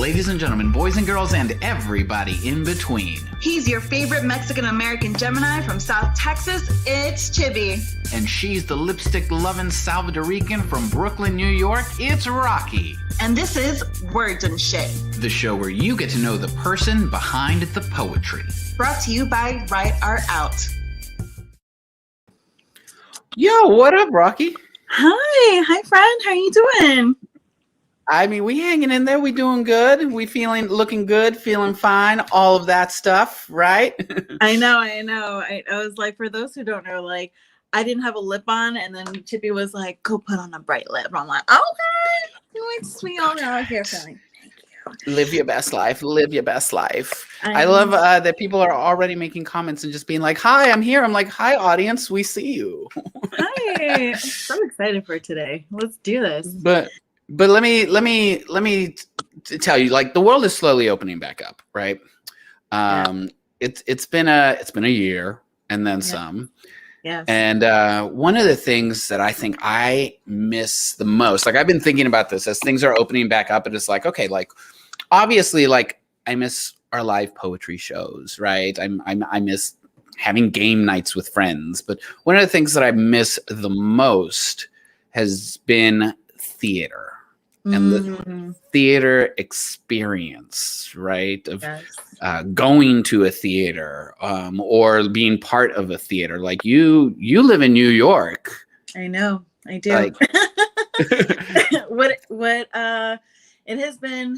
ladies and gentlemen, boys and girls, and everybody in between. He's your favorite Mexican-American Gemini from South Texas. It's Chibbi. And she's the lipstick-loving Salvadorican from Brooklyn, New York. It's Raqui. And this is Words and Shit, the show where you get to know the person behind the poetry. Brought to you by Write Art Out. Yo, what up, Raqui? Hi, friend. How you doing? I mean, we hanging in there. We doing good. We looking good, feeling fine. All of that stuff, right? I know. I was like, for those who don't know, like, I didn't have a lip on, and then Chibbi was like, "Go put on a bright lip." And I'm like, "Okay." You're like, sweet all out here, feeling. Thank you. Live your best life. Live your best life. I love that people are already making comments and just being like, "Hi, I'm here." I'm like, "Hi, audience. We see you." Hi. I'm so excited for today. Let's do this. But let me tell you, like, the world is slowly opening back up, right? It's been a year and then some. Yes. And one of the things that I think I miss the most, like, I've been thinking about this as things are opening back up, and it's like, okay, like, obviously, like, I miss our live poetry shows, right? I miss having game nights with friends. But one of the things that I miss the most has been theater. And the theater experience, right? Of going to a theater or being part of a theater. Like, you live in New York. I know, I do. Like, what it has been.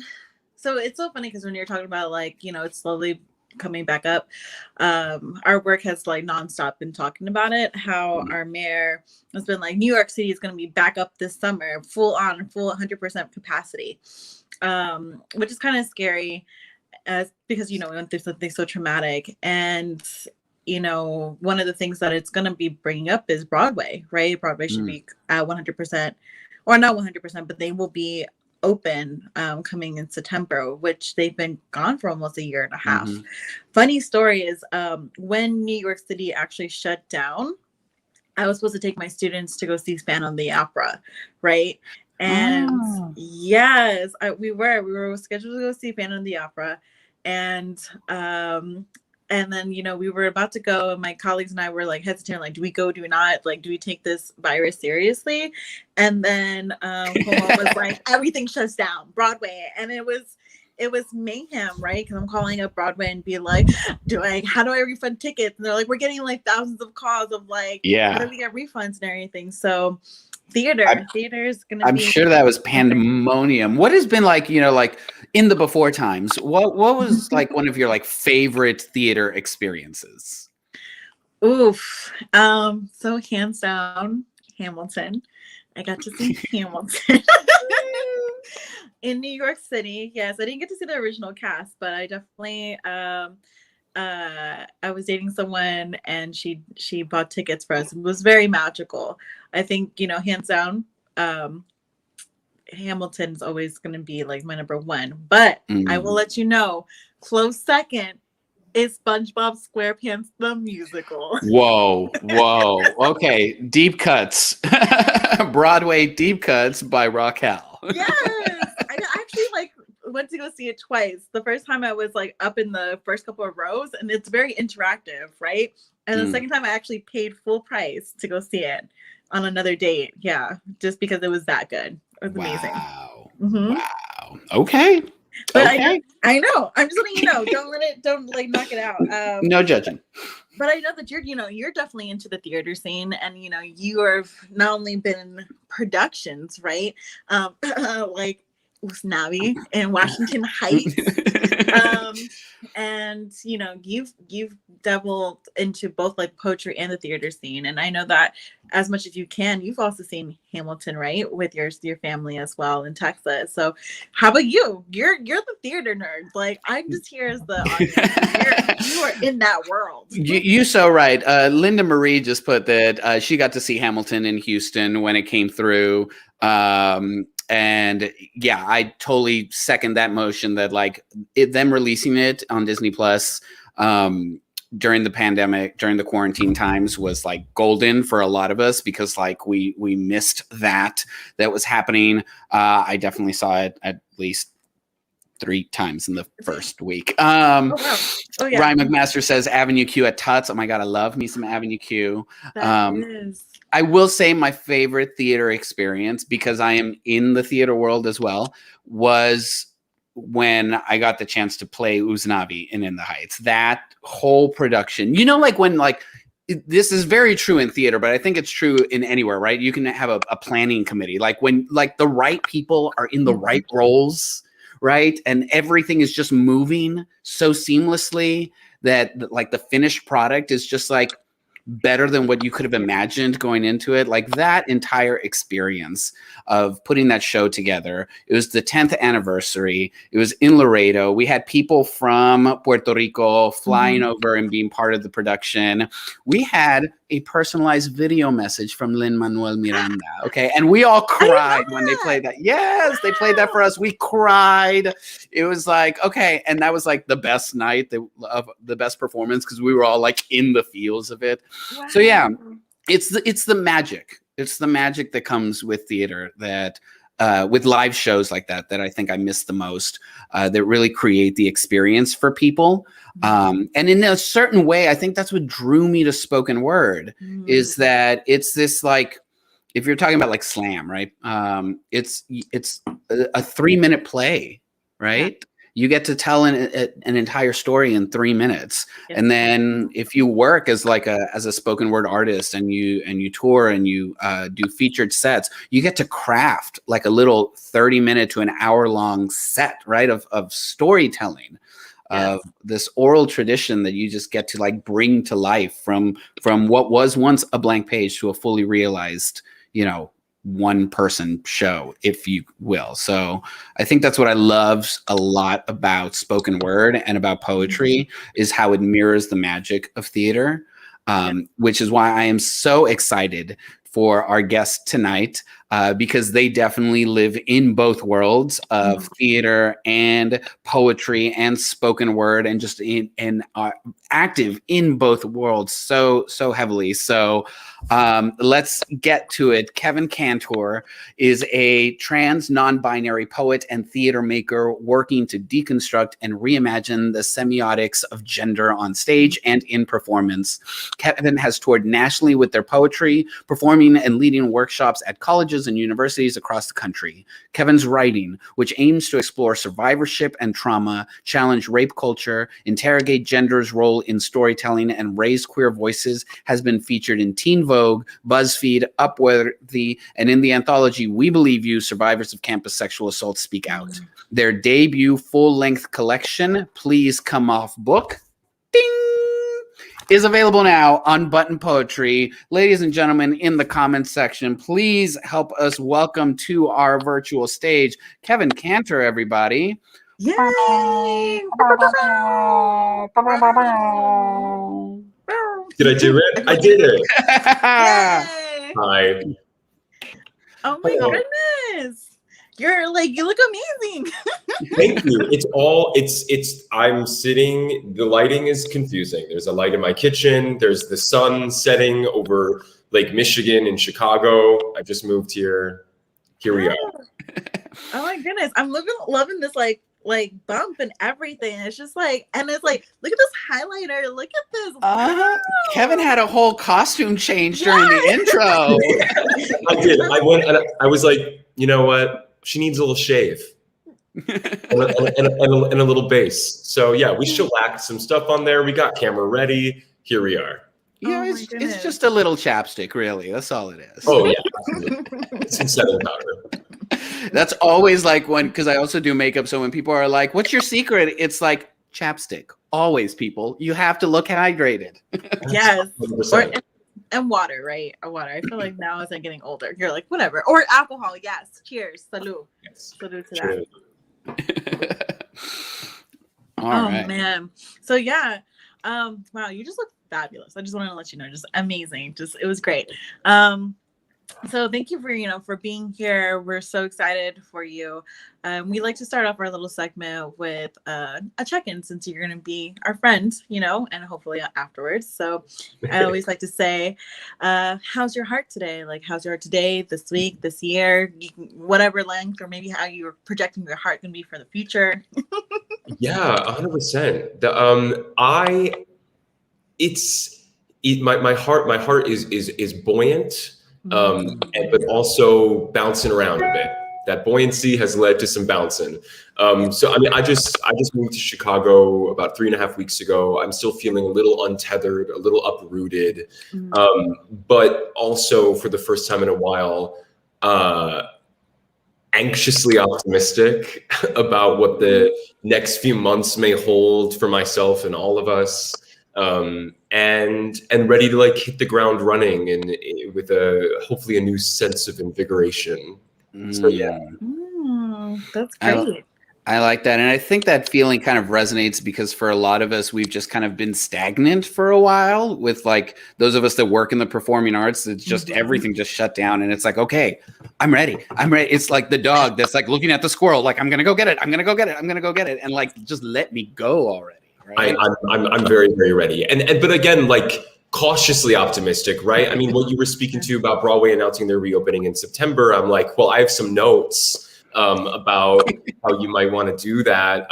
So it's so funny because when you're talking about, like, you know, it's slowly coming back up. Our work has, like, nonstop been talking about it, how our mayor has been like, New York City is going to be back up this summer, full 100% capacity, which is kind of scary because, you know, we went through something so traumatic. And, you know, one of the things that it's going to be bringing up is Broadway, right? Broadway should be at 100%, or not 100%, but they will be open coming in September, which they've been gone for almost a year and a half. Funny story is when New York City actually shut down, I was supposed to take my students to go see Phantom of the Opera, right? And yes, we were scheduled to go see Phantom of the Opera, and then, you know, we were about to go, and my colleagues and I were like hesitant, like, do we go, do we not? Like, do we take this virus seriously? And then Holt was like, everything shuts down, Broadway. And it was mayhem, right? Because I'm calling up Broadway and be like, how do I refund tickets? And they're like, we're getting like thousands of calls of like, how do we get refunds and everything? So theater is gonna be. I'm sure that was pandemonium. What has been, like, you know, like, in the before times, what was like one of your, like, favorite theater experiences? Oof. So hands down, Hamilton. I got to see Hamilton in New York City. Yes, I didn't get to see the original cast, but I definitely I was dating someone, and she bought tickets for us. It was very magical. I think, you know, hands down, Hamilton's always going to be like my number one. But I will let you know, close second is SpongeBob SquarePants the musical. Whoa. Okay, deep cuts. Broadway deep cuts by Raquel. Yes, I actually, like, went to go see it twice. The first time I was like up in the first couple of rows, and it's very interactive, right? And the second time I actually paid full price to go see it on another date. Yeah, just because it was that good. It was amazing. Wow. Okay. But I know. I'm just letting you know. Don't like knock it out. No judging. But I know that you're definitely into the theater scene, and, you know, you have not only been in productions, right? Like Usnavi in Washington Heights. And, you know, you've dabbled into both, like, poetry and the theater scene. And I know that as much as you can, you've also seen Hamilton, right? With your family as well in Texas. So how about you? You're the theater nerd. Like, I'm just here as the audience. You are in that world. You're so right. Linda Marie just put that she got to see Hamilton in Houston when it came through. And yeah, I totally second that motion that, like, them releasing it on Disney Plus during the pandemic, during the quarantine times, was like golden for a lot of us, because, like, we missed that was happening. I definitely saw it at least 3 times in the first week. Oh, wow. Oh, yeah. Ryan McMaster says Avenue Q at Tuts. Oh my God, I love me some Avenue Q. That is. I will say my favorite theater experience, because I am in the theater world as well, was when I got the chance to play Uznavi in the Heights. That whole production, like when this is very true in theater, but I think it's true in anywhere, right? You can have a planning committee, like when the right people are in the right roles, right? And everything is just moving so seamlessly that the finished product is just better than what you could have imagined going into it. Like that entire experience of putting that show together. It was the 10th anniversary. It was in Laredo. We had people from Puerto Rico flying over and being part of the production. We had a personalized video message from Lin-Manuel Miranda. Okay. And we all cried when they played that. Yes, they played that for us. We cried. It was okay. And that was the best night of the best performance, because we were all in the feels of it. Wow. So yeah, it's the magic. It's the magic that comes with theater, that with live shows like that I think I miss the most, that really create the experience for people. And in a certain way, I think that's what drew me to spoken word, is that it's this if you're talking about slam, right? It's a 3-minute play, right? Yeah. You get to tell an entire story in 3 minutes. Yes. And then if you work as as a spoken word artist, and you tour and you do featured sets, you get to craft a little 30-minute to an hour-long set, right, of storytelling. Yes. Of this oral tradition that you just get to bring to life from what was once a blank page to a fully realized, one person show, if you will. So I think that's what I love a lot about spoken word and about poetry, is how it mirrors the magic of theater, which is why I am so excited for our guests tonight, because they definitely live in both worlds of theater and poetry and spoken word, and just are active in both worlds so heavily. So let's get to it. Kevin Kantor is a trans non-binary poet and theater maker working to deconstruct and reimagine the semiotics of gender on stage and in performance. Kevin has toured nationally with their poetry, performing and leading workshops at colleges and universities across the country. Kevin's writing, which aims to explore survivorship and trauma, challenge rape culture, interrogate gender's role in storytelling, and raise queer voices, has been featured in Teen Vogue, Buzzfeed, Upworthy, and in the anthology We Believe You, Survivors of Campus Sexual Assault Speak Out. Their debut full-length collection, Please Come Off Book, ding, is available now on Button Poetry. Ladies and gentlemen, in the comments section, please help us welcome to our virtual stage Kevin Kantor, everybody. Yay! Did I do it? I did it. Yay! Hi. Oh my goodness. You look amazing. Thank you. I'm sitting, the lighting is confusing. There's a light in my kitchen. There's the sun setting over Lake Michigan in Chicago. I just moved here. Here we are. Oh my goodness. I'm loving this bump and everything. It's just and it's look at this highlighter. Look at this. Wow. Kevin had a whole costume change during the intro. I did. I was like, you know what? She needs a little shave and a little bass. So yeah, we shellacked some stuff on there. We got camera ready. Here we are. Yeah, it's just a little chapstick, really. That's all it is. Oh yeah, it's some setting powder. That's always because I also do makeup. So when people are like, "What's your secret?" It's chapstick. Always, people. You have to look hydrated. Yes. And water, right? Water. I feel like now as I'm getting older, you're whatever. Or alcohol. Yes. Cheers. Salud. Yes. Salud to that. All right. Oh man. So yeah. Wow, you just look fabulous. I just wanted to let you know, just amazing. It was great. So thank you for, for being here. We're so excited for you. We like to start off our little segment with a check-in, since you're going to be our friend, and hopefully afterwards. So I always like to say, how's your heart today? Like, how's your heart today, this week, this year, whatever length, or maybe how you're projecting your heart can be for the future. Yeah, 100%. My heart is buoyant, but also bouncing around a bit. That buoyancy has led to some bouncing. So I mean, I just moved to Chicago about 3.5 weeks ago. I'm still feeling a little untethered, a little uprooted, but also for the first time in a while, anxiously optimistic about what the next few months may hold for myself and all of us, and ready to like hit the ground running and with hopefully a new sense of invigoration. So yeah, that's great. I like that. And I think that feeling kind of resonates because for a lot of us, we've just kind of been stagnant for a while with like those of us that work in the performing arts. It's just everything just shut down. And it's like, okay, I'm ready. I'm ready. It's like the dog that's like looking at the squirrel, like, I'm going to go get it. I'm going to go get it. I'm going to go get it. And like, just let me go already. Right? I'm very, very ready. But again, like cautiously optimistic, right? I mean, what you were speaking to about Broadway announcing their reopening in September, I'm like, well, I have some notes about how you might want to do that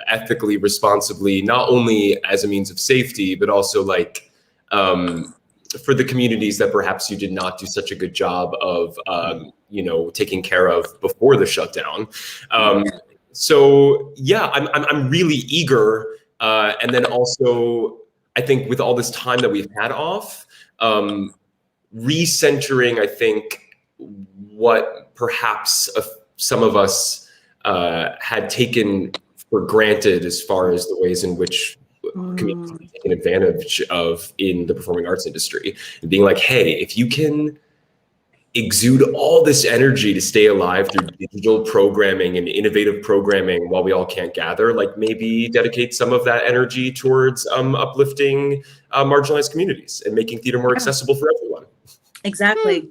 ethically, responsibly, not only as a means of safety, but also like for the communities that perhaps you did not do such a good job of, taking care of before the shutdown. So yeah, I'm really eager, and then also I think with all this time that we've had off, recentering, I think, what perhaps some of us had taken for granted as far as the ways in which communities are taken advantage of in the performing arts industry, and being like, hey, if you can exude all this energy to stay alive through digital programming and innovative programming while we all can't gather, like maybe dedicate some of that energy towards uplifting marginalized communities and making theater more accessible for everyone. Exactly.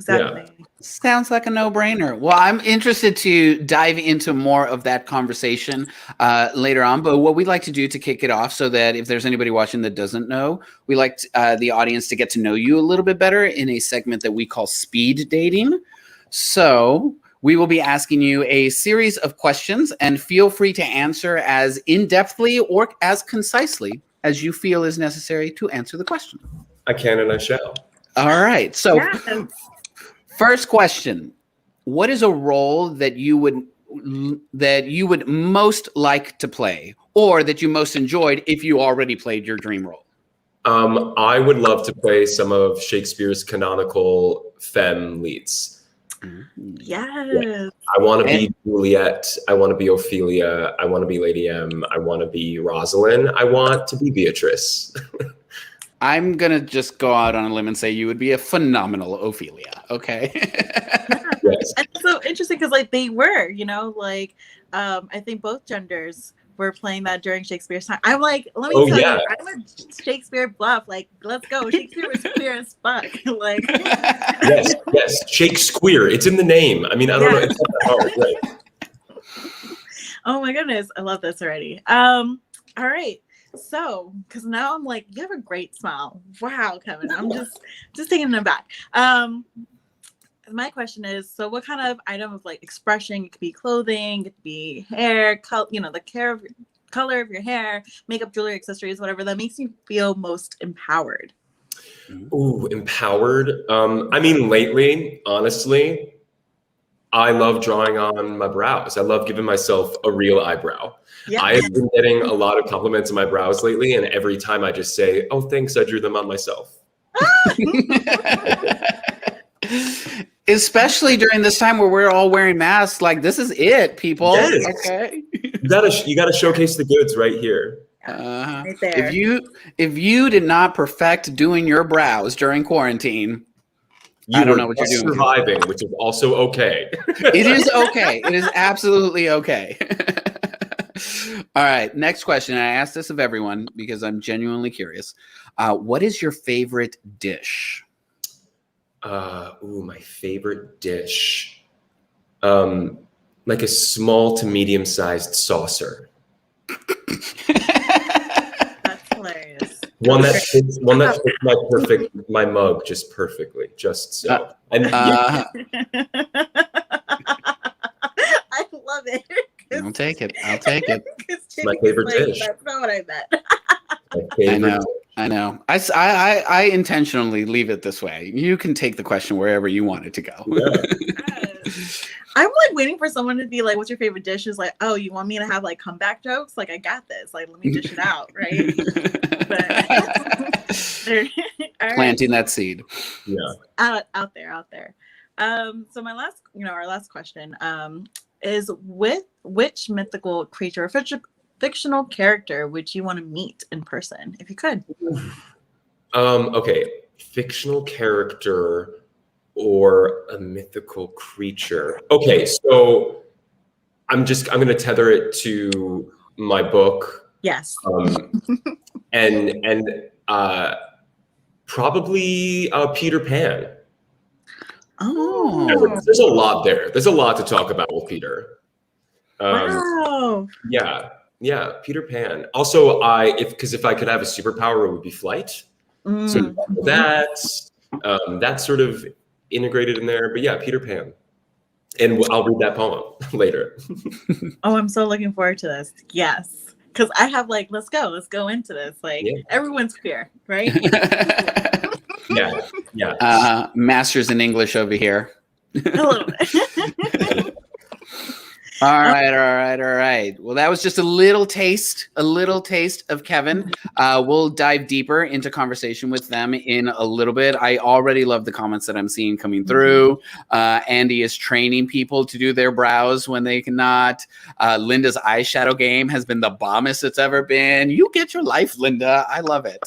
Yeah. Sounds like a no-brainer. Well, I'm interested to dive into more of that conversation later on. But what we'd like to do to kick it off, so that if there's anybody watching that doesn't know, we like the audience to get to know you a little bit better in a segment that we call speed dating. So we will be asking you a series of questions, and feel free to answer as in-depthly or as concisely as you feel is necessary to answer the question. I can and I shall. All right. So first question, what is a role that you would most like to play, or that you most enjoyed if you already played your dream role? I would love to play some of Shakespeare's canonical femme leads. Yes. Yeah. I want to be Juliet. I want to be Ophelia. I want to be Lady M. I want to be Rosalind. I want to be Beatrice. I'm going to just go out on a limb and say you would be a phenomenal Ophelia. Okay. Yes. And it's so interesting because like they were, I think both genders were playing that during Shakespeare's time. I'm like, let me tell you, I'm a Shakespeare buff. Like, let's go. Shakespeare was queer as fuck. Like, yes, Shakespeare. It's in the name. I mean, I don't know. It's not that hard, right? Oh my goodness, I love this already. All right. So, because now I'm like, you have a great smile. Wow, Kevin. I'm just taking it back. My question is, so what kind of item of like expression? It could be clothing, it could be hair, the color of your hair, makeup, jewelry, accessories, whatever that makes you feel most empowered. Ooh, empowered. I mean, lately, honestly, I love drawing on my brows. I love giving myself a real eyebrow. Yeah. I have been getting a lot of compliments on my brows lately, and every time I just say, "Oh, thanks, I drew them on myself." Especially during this time where we're all wearing masks, like this is it, people. Yes. Okay. You gotta showcase the goods right here. Right there. If you did not perfect doing your brows during quarantine, I don't know what you're doing. Surviving, which is also okay. It is okay. It is absolutely okay. All right. Next question. I asked this of everyone because I'm genuinely curious. What is your favorite dish? My favorite dish. Like a small to medium-sized saucer. That's hilarious. One that fits my mug just perfectly, just so. I love it. I'll take it. I'll take it. My favorite dish. That's not what I meant. I know. I intentionally leave it this way. You can take the question wherever you want it to go. Yeah. I'm like waiting for someone to be like, "What's your favorite dish?" Is like, "Oh, you want me to have like comeback jokes? Like, I got this. Like, let me dish it out, right?" But Planting that seed. Yeah. Out there. So my last, our last question, is with which mythical creature or fictional character would you want to meet in person if you could? Okay, fictional character or a mythical creature. Okay, so I'm going to tether it to my book. Yes. And probably Peter Pan. Oh, there's a lot there. There's a lot to talk about with Peter. Wow. Yeah, Peter Pan. Also, if I could have a superpower, it would be flight. So that's sort of integrated in there. But yeah, Peter Pan. And I'll read that poem later. Oh, I'm so looking forward to this. Yes. Because I have like, let's go into this. Like, everyone's queer, right? Yeah. Masters in English over here. A little bit. All right. Well, that was just a little taste of Kevin. We'll dive deeper into conversation with them in a little bit. I already love the comments that I'm seeing coming through. Andy is training people to do their brows when they cannot. Linda's eyeshadow game has been the bombest it's ever been. You get your life, Linda. I love it.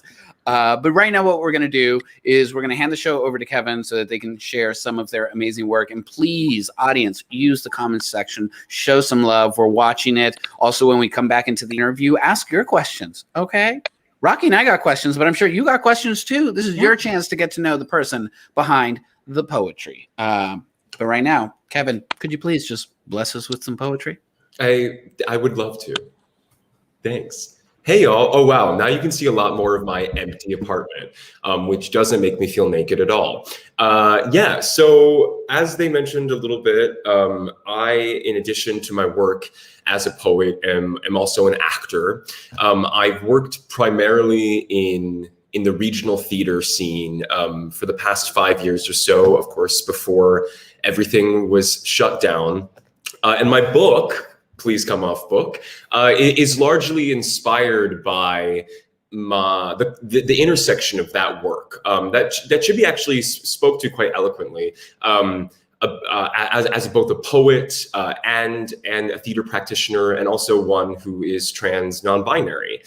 But right now what we're going to do is we're going to hand the show over to Kevin so that they can share some of their amazing work. And please, audience, use the comments section. Show some love. We're watching it. Also, when we come back into the interview, ask your questions, okay? Raqui and I got questions, but I'm sure you got questions too. This is your chance to get to know the person behind the poetry. But right now, Kevin, could you please just bless us with some poetry? I would love to. Thanks. Hey, y'all. Oh, wow. Now you can see a lot more of my empty apartment, which doesn't make me feel naked at all. So as they mentioned a little bit, I, in addition to my work as a poet, am also an actor. I've worked primarily in the regional theater scene for the past 5 years or so, of course, before everything was shut down. And my book, Please Come Off book, is largely inspired by the intersection of that work that Chibbi actually spoke to quite eloquently as both a poet and a theater practitioner, and also one who is trans non-binary.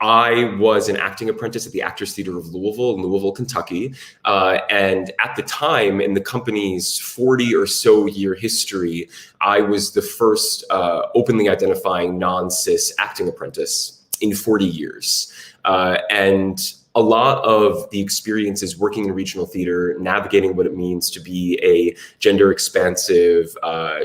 I was an acting apprentice at the Actors Theater of Louisville in Louisville, Kentucky. And at the time, in the company's 40 or so year history, I was the first openly identifying non-cis acting apprentice in 40 years. And a lot of the experiences working in regional theater, navigating what it means to be a gender expansive,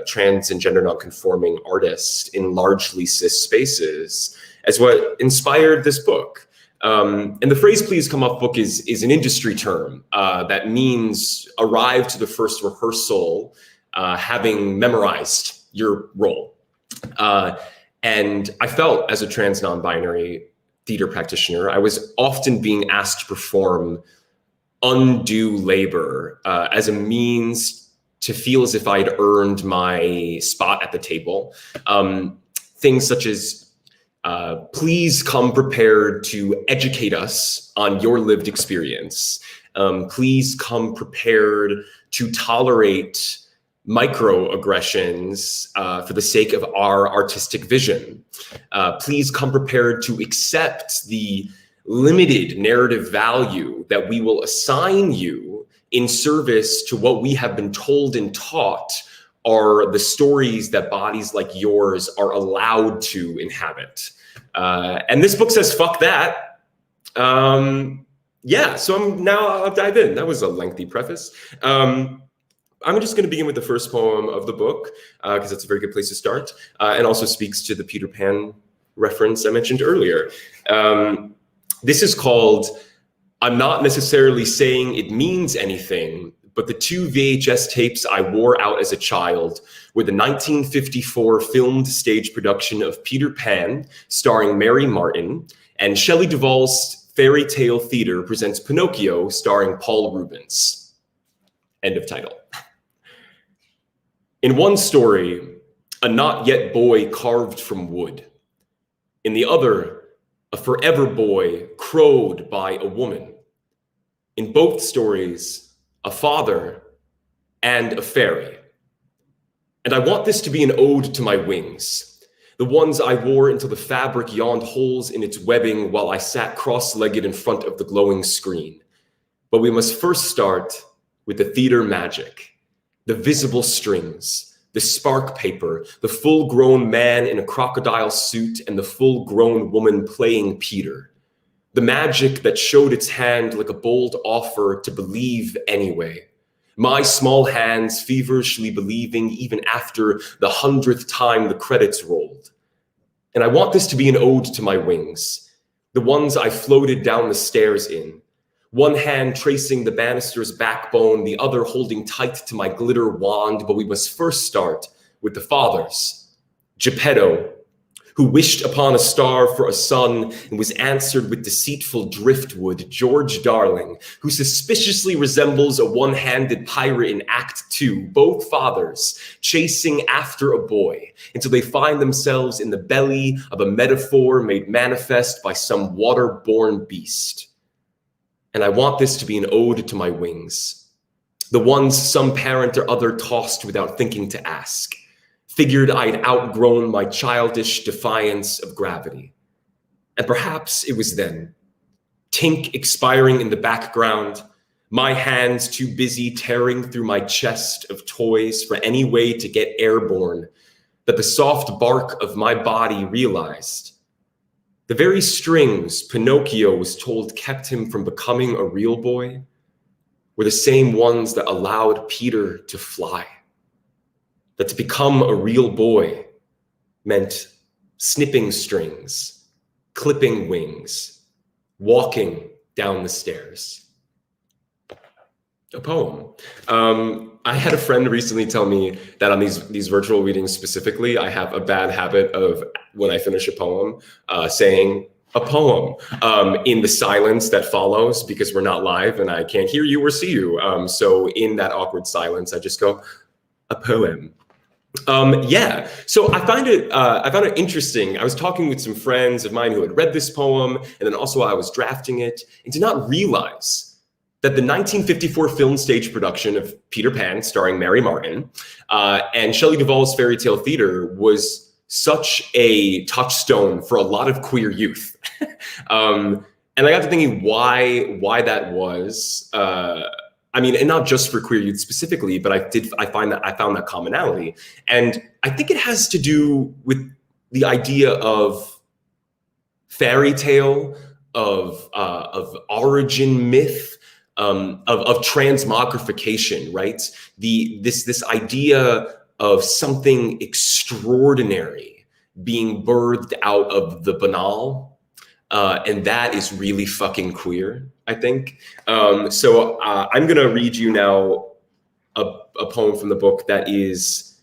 trans and gender non-conforming artist in largely cis spaces, as what inspired this book. And the phrase "please come off book" is an industry term that means arrive to the first rehearsal having memorized your role. And I felt, as a trans non-binary theater practitioner, I was often being asked to perform undue labor as a means to feel as if I'd earned my spot at the table. Things such as, please come prepared to educate us on your lived experience. Please come prepared to tolerate microaggressions for the sake of our artistic vision. Please come prepared to accept the limited narrative value that we will assign you in service to what we have been told and taught are the stories that bodies like yours are allowed to inhabit. And this book says, fuck that. yeah, so I'll dive in. That was a lengthy preface. I'm just going to begin with the first poem of the book, because that's a very good place to start, and also speaks to the Peter Pan reference I mentioned earlier. This is called I'm Not Necessarily Saying It Means Anything, but the 2 VHS tapes I wore out as a child were the 1954 filmed stage production of Peter Pan, starring Mary Martin, and Shelley Duvall's Fairy Tale Theater presents Pinocchio, starring Paul Rubens. End of title. In one story, a not yet boy carved from wood. In the other, a forever boy crowed by a woman. In both stories, a father and a fairy. And I want this to be an ode to my wings, the ones I wore until the fabric yawned holes in its webbing while I sat cross-legged in front of the glowing screen. But we must first start with the theater magic. The visible strings, the spark paper, the full-grown man in a crocodile suit, and the full-grown woman playing Peter. The magic that showed its hand like a bold offer to believe anyway. My small hands feverishly believing even after the 100th time the credits rolled. And I want this to be an ode to my wings, the ones I floated down the stairs in. One hand tracing the banister's backbone, the other holding tight to my glitter wand, but we must first start with the fathers. Geppetto, who wished upon a star for a son and was answered with deceitful driftwood. George Darling, who suspiciously resembles a one-handed pirate in Act 2. Both fathers chasing after a boy until they find themselves in the belly of a metaphor made manifest by some water-borne beast. And I want this to be an ode to my wings, the ones some parent or other tossed without thinking to ask, figured I'd outgrown my childish defiance of gravity. And perhaps it was then, Tink expiring in the background, my hands too busy tearing through my chest of toys for any way to get airborne, that the soft bark of my body realized the very strings Pinocchio was told kept him from becoming a real boy were the same ones that allowed Peter to fly. That to become a real boy meant snipping strings, clipping wings, walking down the stairs. A poem. I had a friend recently tell me that on these virtual readings specifically, I have a bad habit of, when I finish a poem, saying a poem in the silence that follows, because we're not live and I can't hear you or see you. So in that awkward silence, I just go, a poem. Yeah, so I found it interesting. I was talking with some friends of mine who had read this poem, and then also I was drafting it, and did not realize that the 1954 film stage production of Peter Pan, starring Mary Martin, and Shelley Duvall's Fairy Tale Theater was such a touchstone for a lot of queer youth. And I got to thinking why that was. I mean, and not just for queer youth specifically, but I found that commonality. And I think it has to do with the idea of fairy tale, of origin myth, of transmogrification, right? This idea of something extraordinary being birthed out of the banal, and that is really fucking queer, I think. So I'm gonna read you now a poem from the book that is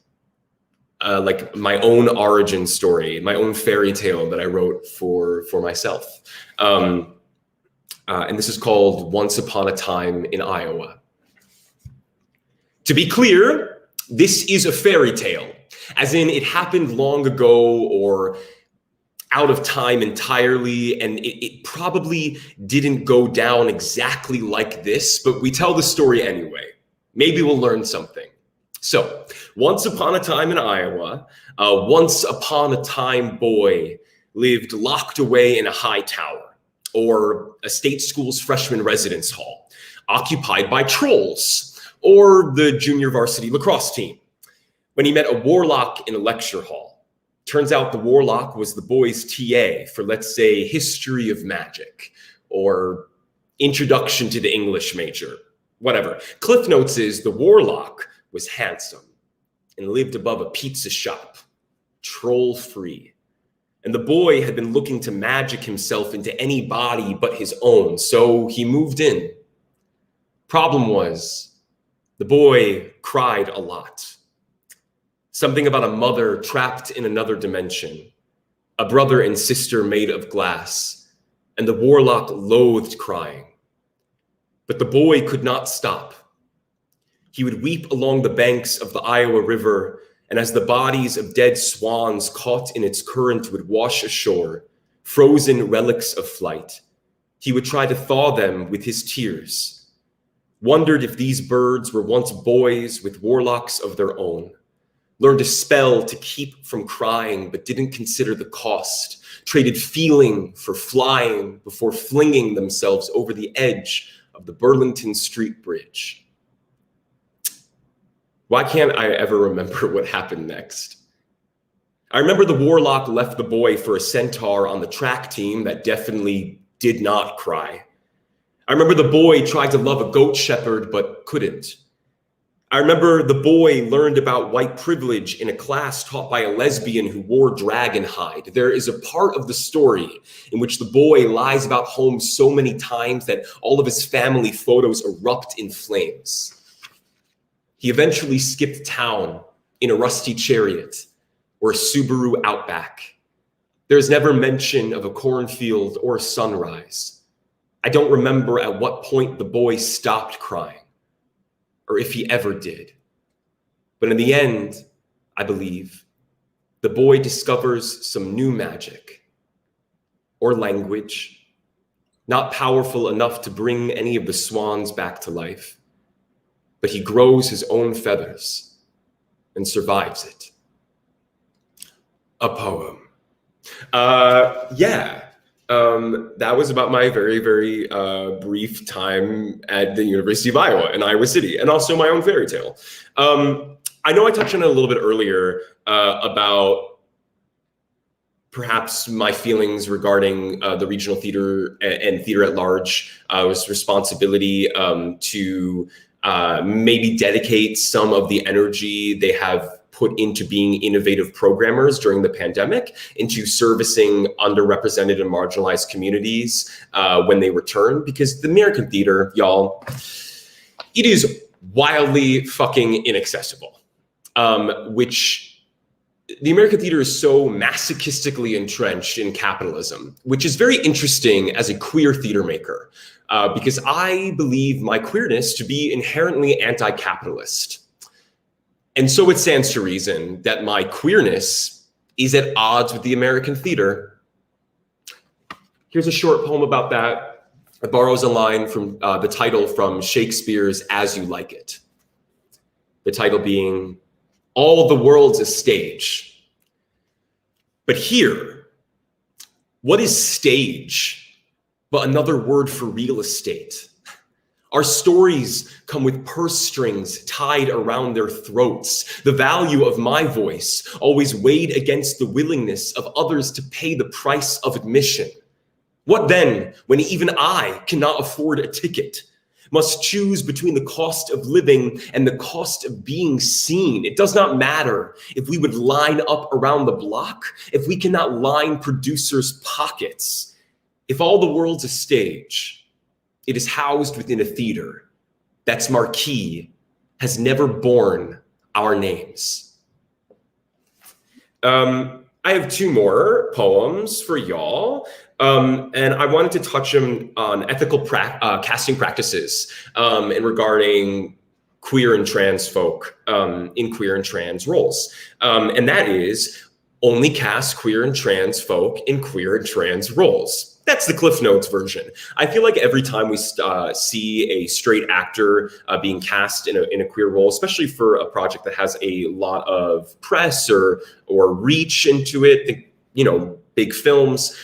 like my own origin story, my own fairy tale that I wrote for myself. And this is called Once Upon a Time in Iowa. To be clear, this is a fairy tale, as in it happened long ago or out of time entirely, and it probably didn't go down exactly like this, but we tell the story anyway. Maybe we'll learn something. So, once upon a time in Iowa, a once upon a time boy lived locked away in a high tower, or a state school's freshman residence hall, occupied by trolls, or the junior varsity lacrosse team, when he met a warlock in a lecture hall. Turns out the warlock was the boy's TA for, let's say, history of magic, or Introduction to the English major, whatever. Cliff Notes is the warlock was handsome and lived above a pizza shop, troll-free. And the boy had been looking to magic himself into any body but his own, so he moved in. Problem was, the boy cried a lot. Something about a mother trapped in another dimension, a brother and sister made of glass, and the warlock loathed crying. But the boy could not stop. He would weep along the banks of the Iowa River, and as the bodies of dead swans caught in its current would wash ashore, frozen relics of flight, he would try to thaw them with his tears, wondered if these birds were once boys with warlocks of their own, learned a spell to keep from crying but didn't consider the cost, traded feeling for flying before flinging themselves over the edge of the Burlington Street Bridge. Why can't I ever remember what happened next? I remember the warlock left the boy for a centaur on the track team that definitely did not cry. I remember the boy tried to love a goat shepherd but couldn't. I remember the boy learned about white privilege in a class taught by a lesbian who wore dragon hide. There is a part of the story in which the boy lies about home so many times that all of his family photos erupt in flames. He eventually skipped town in a rusty chariot or a Subaru Outback. There's never mention of a cornfield or a sunrise. I don't remember at what point the boy stopped crying, or if he ever did. But in the end, I believe, the boy discovers some new magic or language, not powerful enough to bring any of the swans back to life, but he grows his own feathers and survives it. A poem. That was about my very, very brief time at the University of Iowa in Iowa City, and also my own fairy tale. I know I touched on it a little bit earlier about perhaps my feelings regarding the regional theater and theater at large. Was responsibility to maybe dedicate some of the energy they have put into being innovative programmers during the pandemic into servicing underrepresented and marginalized communities when they return. Because the American theater, y'all, it is wildly fucking inaccessible, which the American theater is so masochistically entrenched in capitalism, which is very interesting as a queer theater maker, because I believe my queerness to be inherently anti-capitalist. And so it stands to reason that my queerness is at odds with the American theater. Here's a short poem about that. It borrows a line from the title from Shakespeare's As You Like It. The title being, all the world's a stage. But here, what is stage but another word for real estate? Our stories come with purse strings tied around their throats. The value of my voice always weighed against the willingness of others to pay the price of admission. What then, when even I cannot afford a ticket, must choose between the cost of living and the cost of being seen? It does not matter if we would line up around the block, if we cannot line producers' pockets. If all the world's a stage, it is housed within a theater that's marquee, has never borne our names. I have two more poems for y'all, and I wanted to touch on ethical casting practices and regarding queer and trans folk in queer and trans roles. And that is, only cast queer and trans folk in queer and trans roles. That's the Cliff Notes version. I feel like every time we see a straight actor being cast in a queer role, especially for a project that has a lot of press or reach into it, you know, big films,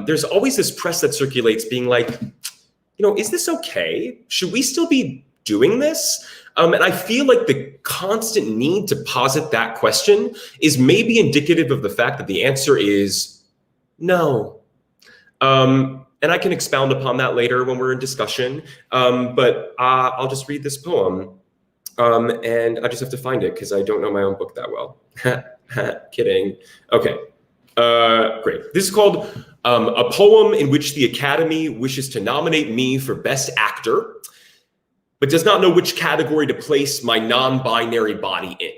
there's always this press that circulates being like, you know, is this okay? Should we still be doing this? And I feel like the constant need to posit that question is maybe indicative of the fact that the answer is no. And And I can expound upon that later when we're in discussion. But I'll just read this poem. And I just have to find it because I don't know my own book that well. Kidding. Okay. Great. This is called a poem in which the Academy wishes to nominate me for Best Actor, but does not know which category to place my non-binary body in.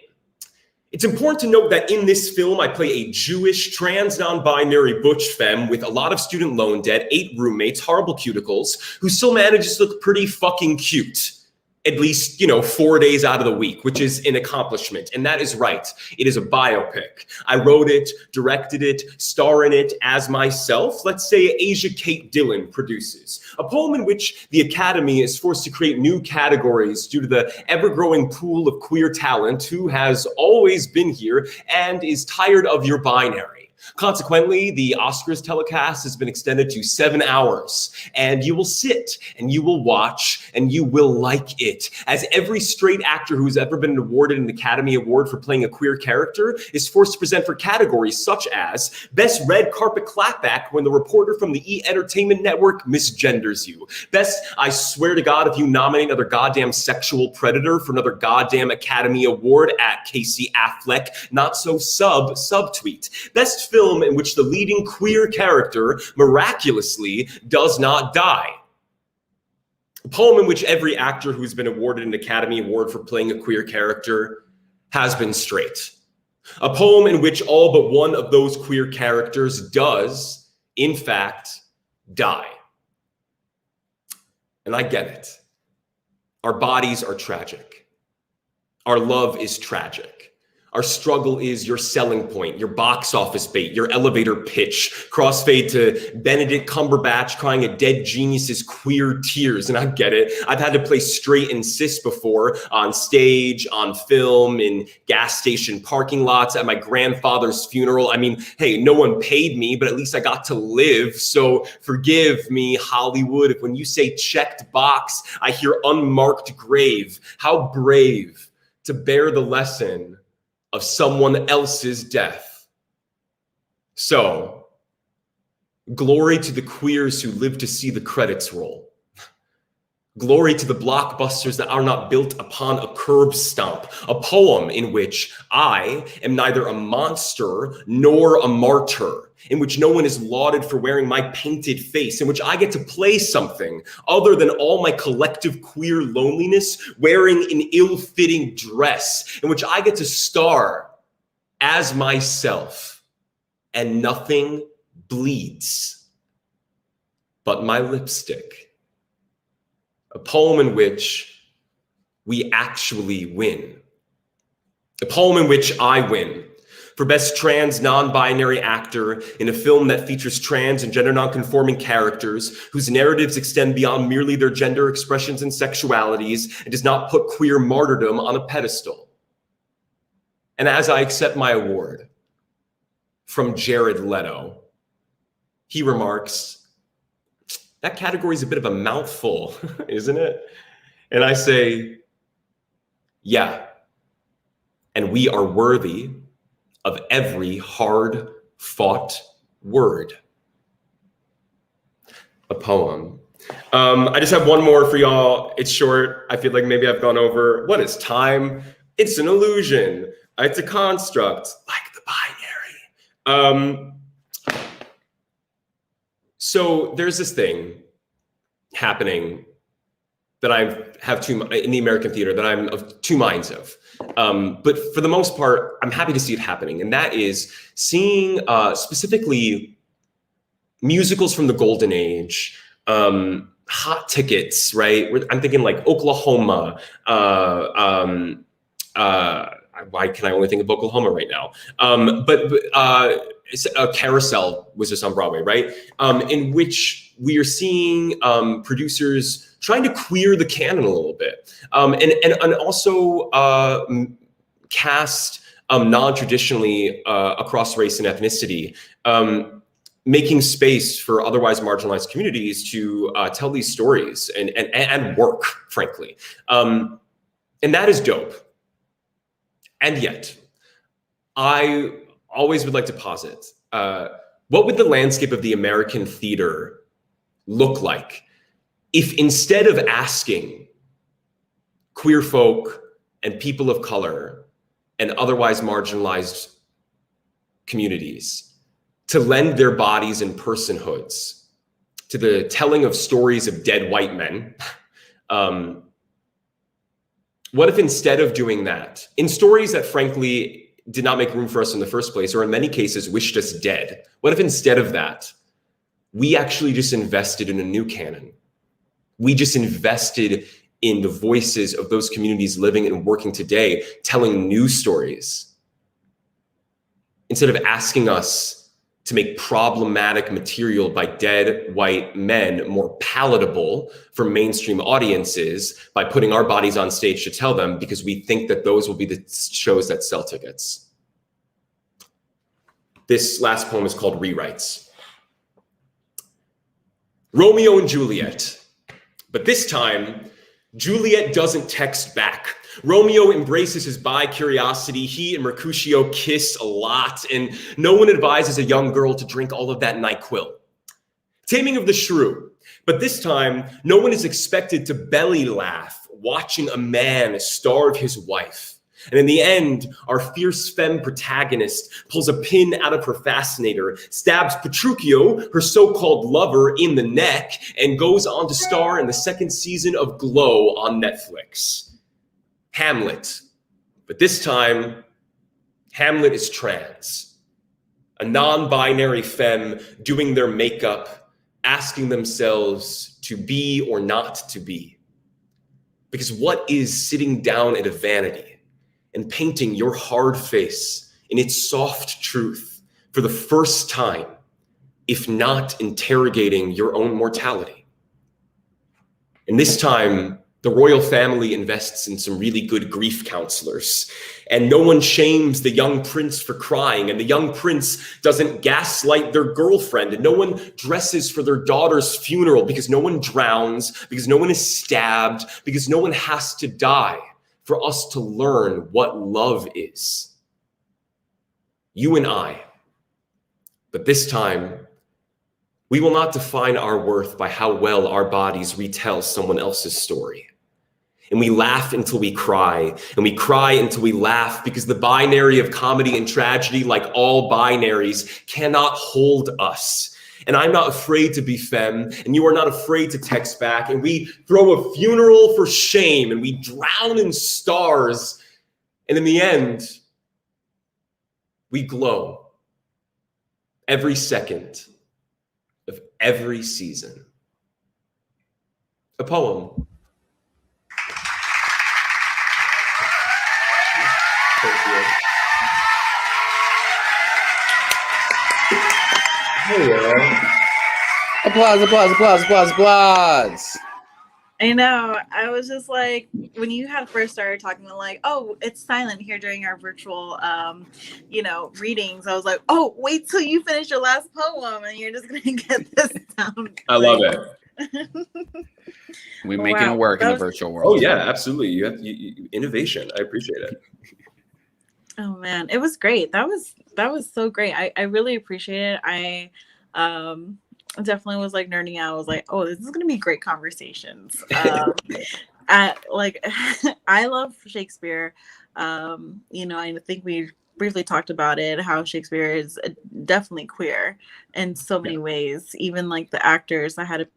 It's important to note that in this film, I play a Jewish, trans, non-binary butch femme with a lot of student loan debt, 8 roommates, horrible cuticles, who still manages to look pretty fucking cute. At least, 4 days out of the week, which is an accomplishment. And that is right. It is a biopic. I wrote it, directed it, star in it as myself. Let's say Asia Kate Dillon produces. A poem in which the Academy is forced to create new categories due to the ever-growing pool of queer talent who has always been here and is tired of your binary. Consequently, the Oscars telecast has been extended to 7 hours, and you will sit and you will watch and you will like it, as every straight actor who's ever been awarded an Academy Award for playing a queer character is forced to present for categories such as Best Red Carpet Clapback when the reporter from the E! Entertainment Network misgenders you. Best I swear to God if you nominate another goddamn sexual predator for another goddamn Academy Award at Casey Affleck, not so subtweet. Best film in which the leading queer character miraculously does not die. A poem in which every actor who's been awarded an Academy Award for playing a queer character has been straight. A poem in which all but one of those queer characters does, in fact, die. And I get it. Our bodies are tragic. Our love is tragic. Our struggle is your selling point, your box office bait, your elevator pitch, crossfade to Benedict Cumberbatch crying a dead genius's queer tears. And I get it. I've had to play straight and cis before, on stage, on film, in gas station parking lots, at my grandfather's funeral. I mean, hey, no one paid me, but at least I got to live. So forgive me, Hollywood, if when you say checked box, I hear unmarked grave. How brave to bear the lesson of someone else's death. So, glory to the queers who live to see the credits roll. Glory to the blockbusters that are not built upon a curb stomp. A poem in which I am neither a monster nor a martyr, in which no one is lauded for wearing my painted face, in which I get to play something other than all my collective queer loneliness wearing an ill-fitting dress, in which I get to star as myself and nothing bleeds but my lipstick. A poem in which we actually win. A poem in which I win for Best Trans Non-Binary Actor in a film that features trans and gender non-conforming characters whose narratives extend beyond merely their gender expressions and sexualities and does not put queer martyrdom on a pedestal. And as I accept my award from Jared Leto, he remarks, that category is a bit of a mouthful, isn't it? And I say, yeah, and we are worthy of every hard-fought word. A poem. I just have one more for y'all. It's short. I feel like maybe I've gone over. What is time? It's an illusion. It's a construct, like the binary. So there's this thing happening that I have in the American theater that I'm of two minds of. But for the most part, I'm happy to see it happening. And that is seeing specifically musicals from the golden age, hot tickets, right? I'm thinking like Oklahoma. Why can I only think of Oklahoma right now? But Carousel was just on Broadway, right? In which we are seeing producers trying to queer the canon a little bit, and also cast non-traditionally across race and ethnicity, making space for otherwise marginalized communities to tell these stories and work, frankly. And that is dope. And yet, I always would like to posit, what would the landscape of the American theater look like if instead of asking queer folk and people of color and otherwise marginalized communities to lend their bodies and personhoods to the telling of stories of dead white men, what if instead of doing that, in stories that frankly did not make room for us in the first place, or in many cases wished us dead, what if instead of that, we actually just invested in a new canon? We just invested in the voices of those communities living and working today, telling new stories, instead of asking us to make problematic material by dead white men more palatable for mainstream audiences by putting our bodies on stage to tell them, because we think that those will be the shows that sell tickets. This last poem is called Rewrites. Romeo and Juliet. But this time, Juliet doesn't text back. Romeo embraces his bi-curiosity. He and Mercutio kiss a lot, and no one advises a young girl to drink all of that NyQuil. Taming of the Shrew. But this time, no one is expected to belly laugh watching a man starve his wife. And in the end, our fierce femme protagonist pulls a pin out of her fascinator, stabs Petruchio, her so-called lover, in the neck, and goes on to star in the second season of Glow on Netflix. Hamlet. But this time, Hamlet is trans. A non-binary femme doing their makeup, asking themselves to be or not to be. Because what is sitting down at a vanity and painting your hard face in its soft truth for the first time, if not interrogating your own mortality? And this time, the royal family invests in some really good grief counselors, and no one shames the young prince for crying, and the young prince doesn't gaslight their girlfriend, and no one dresses for their daughter's funeral, because no one drowns, because no one is stabbed, because no one has to die for us to learn what love is. You and I. But this time, we will not define our worth by how well our bodies retell someone else's story. And we laugh until we cry, and we cry until we laugh, because the binary of comedy and tragedy, like all binaries, cannot hold us. And I'm not afraid to be femme, and you are not afraid to text back, and we throw a funeral for shame, and we drown in stars, and in the end, we glow every second of every season. A poem. Thank you. Hello. Applause, applause, applause, applause, applause. I know. I was just like, when you had first started talking, like, oh, it's silent here during our virtual, readings. I was like, oh, wait till you finish your last poem, and you're just gonna get this sound. I love it. We're making it work in the virtual world. Oh yeah, absolutely. You have innovation. I appreciate it. Oh man, it was great. That was so great. I really appreciate it. I definitely was like nerding out. I was like, oh, this is gonna be great conversations. I love Shakespeare. I think we briefly talked about it, how Shakespeare is definitely queer in so many ways. Even like the actors that had to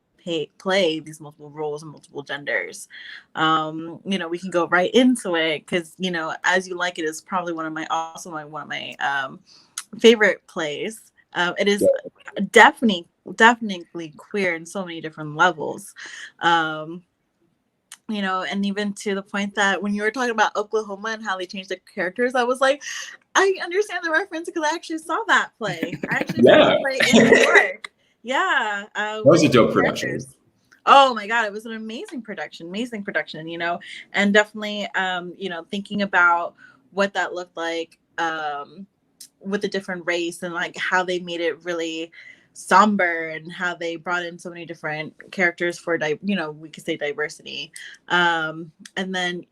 play these multiple roles and multiple genders. We can go right into it because, As You Like It is probably one of my favorite plays. It is definitely queer in so many different levels. And even to the point that when you were talking about Oklahoma and how they changed the characters, I was like, I understand the reference because I actually saw that play. I actually saw that play in New York. Yeah. That was a dope production. Oh my God, it was an amazing production, and definitely, thinking about what that looked like with a different race and like how they made it really somber and how they brought in so many different characters for, we could say diversity. And then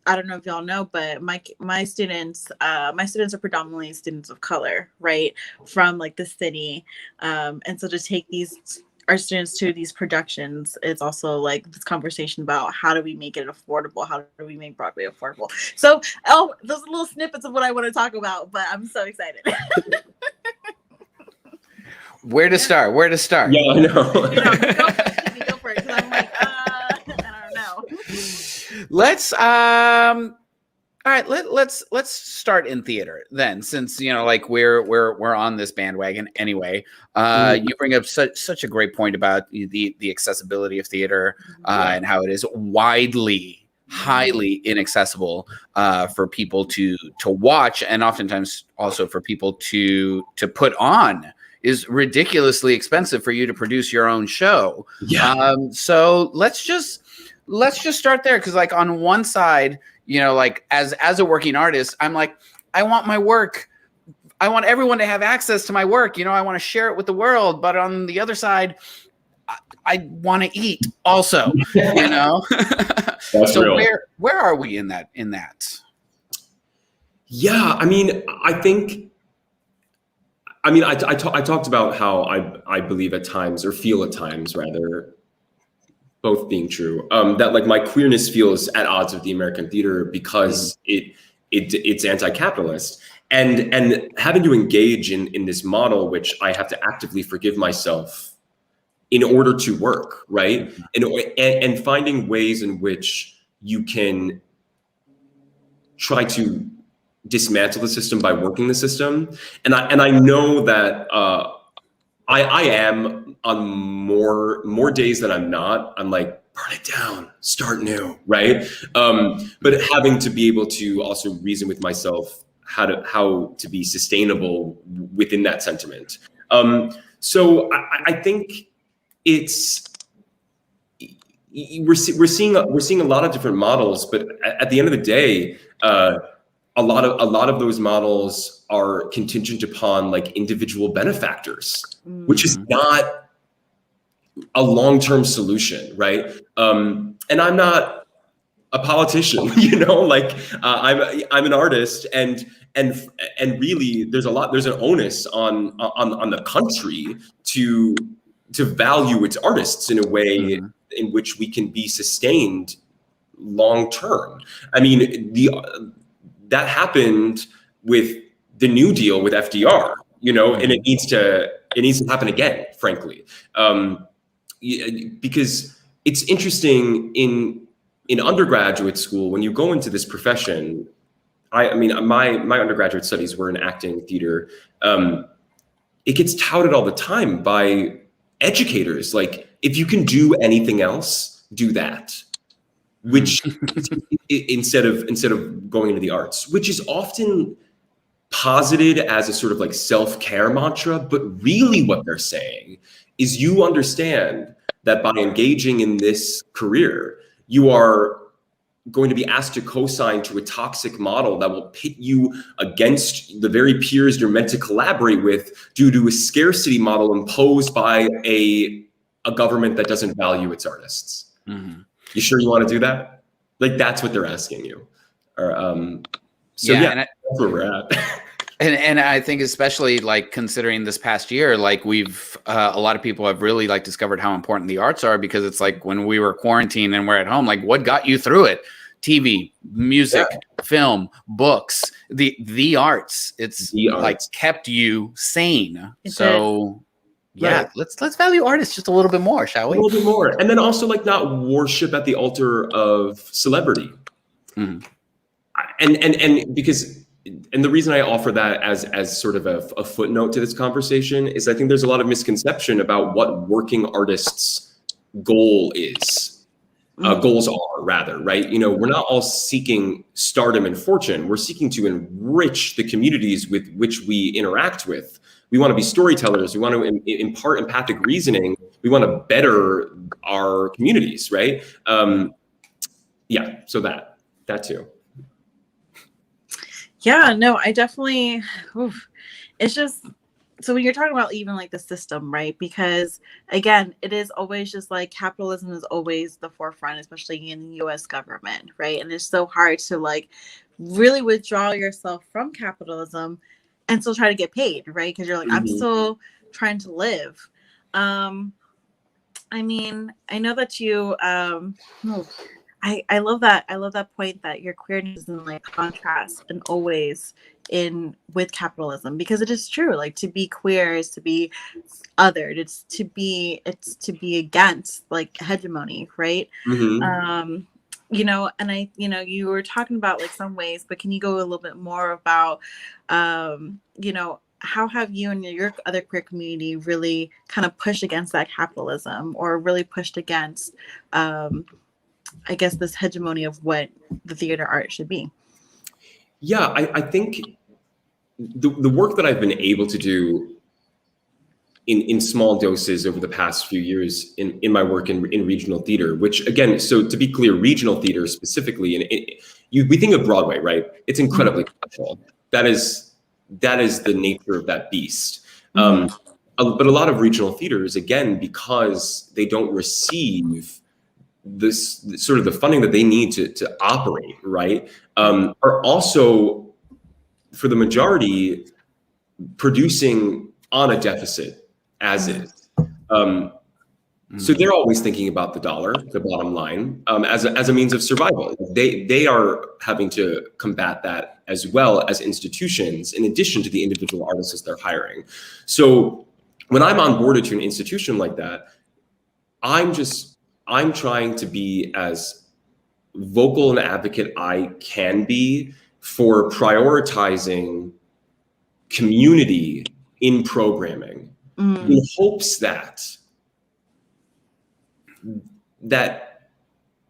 I don't know if y'all know, but my students are predominantly students of color, right? From like the city. And so to take these our students to these productions, it's also like this conversation about how do we make it affordable? How do we make Broadway affordable? So, those are little snippets of what I want to talk about, but I'm so excited. Where to start? Yeah, I know. Go for it, 'cause I'm like, I don't know. All right, let's start in theater then, since like we're on this bandwagon anyway. You bring up such a great point about the accessibility of theater and how it is widely, highly inaccessible for people to watch, and oftentimes also for people to put on. Is ridiculously expensive for you to produce your own show. Yeah. So let's just start there, because like on one side, like as a working artist, I'm like, I want my work. I want everyone to have access to my work. I want to share it with the world. But on the other side, I want to eat also. That's so real. where are we in that? Yeah, I mean, I talked about how I believe at times, or feel at times rather, both being true, that like my queerness feels at odds with the American theater because it's anti-capitalist, and having to engage in this model, which I have to actively forgive myself in order to work, right? And finding ways in which you can try to dismantle the system by working the system. And I know that I am on more days than I'm not. I'm like, burn it down, start new, right? But having to be able to also reason with myself how to be sustainable within that sentiment. So I think we're seeing a lot of different models, but at the end of the day, a lot of those models are contingent upon like individual benefactors, which is not a long-term solution, right? And I'm not a politician, like I'm an artist, and really there's an onus on the country to value its artists in a way in which we can be sustained long term. I mean, that happened with the New Deal with FDR, and it needs to happen again, frankly, because it's interesting in undergraduate school when you go into this profession. I mean, my undergraduate studies were in acting, theater. It gets touted all the time by educators, like, if you can do anything else, do that. Which instead of going into the arts, which is often posited as a sort of like self-care mantra, but really what they're saying is you understand that by engaging in this career, you are going to be asked to co-sign to a toxic model that will pit you against the very peers you're meant to collaborate with due to a scarcity model imposed by a government that doesn't value its artists. You sure you want to do that? Like, that's what they're asking you. Or, that's where we're at. And I think especially like considering this past year, like we've a lot of people have really like discovered how important the arts are, because it's like when we were quarantined and we're at home, like what got you through it? TV, music, film, books, the arts. It's like kept you sane. Yeah, let's value artists just a little bit more, shall we? A little bit more, and then also like not worship at the altar of celebrity. And because. And the reason I offer that as sort of a footnote to this conversation is I think there's a lot of misconception about what working artists' goal is. Goals are, rather, right? We're not all seeking stardom and fortune. We're seeking to enrich the communities with which we interact with. We want to be storytellers. We want to impart empathic reasoning. We want to better our communities, right? So that too. Yeah, no, I definitely, it's just, so when you're talking about even like the system, right? Because again, it is always just like capitalism is always the forefront, especially in the US government, right? And it's so hard to like really withdraw yourself from capitalism and still try to get paid, right? Because you're like, I'm still trying to live. I mean, I know that you I love that. I love that point that your queerness is in like contrast and always in with capitalism, because it is true. Like, to be queer is to be othered. It's to be against like hegemony, right? Mhm. You know, and you were talking about like some ways, but can you go a little bit more about you know, how have you and your other queer community really kind of pushed against that capitalism, or really pushed against I guess this hegemony of what the theater art should be? Yeah, I think the work that I've been able to do in small doses over the past few years in my work in regional theater, which again, so to be clear, regional theater specifically, and we think of Broadway, right? It's incredibly cultural. That is the nature of that beast. But a lot of regional theaters, again, because they don't receive this sort of the funding that they need to operate, right? Are also, for the majority, producing on a deficit as is. So they're always thinking about the dollar, the bottom line, as a means of survival. They are having to combat that as well as institutions, in addition to the individual artists they're hiring. So when I'm onboarded to an institution like that, I'm trying to be as vocal an advocate I can be for prioritizing community in programming, in hopes that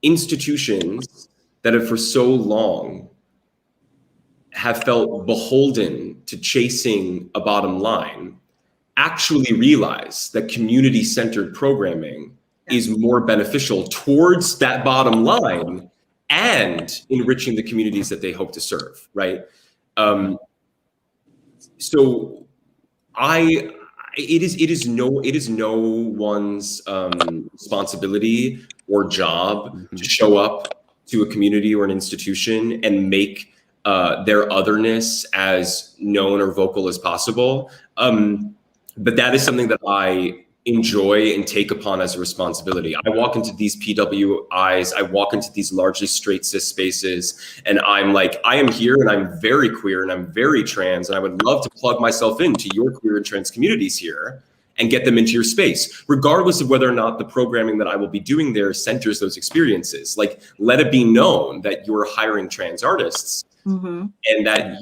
institutions that have for so long have felt beholden to chasing a bottom line actually realize that community-centered programming is more beneficial towards that bottom line and enriching the communities that they hope to serve, right? So it is no one's responsibility or job to show up to a community or an institution and make their otherness as known or vocal as possible. But that is something that I enjoy and take upon as a responsibility. I walk into these PWIs, I walk into these largely straight cis spaces, and I'm like, I am here and I'm very queer and I'm very trans, and I would love to plug myself into your queer and trans communities here and get them into your space, regardless of whether or not the programming that I will be doing there centers those experiences. Like, let it be known that you're hiring trans artists and that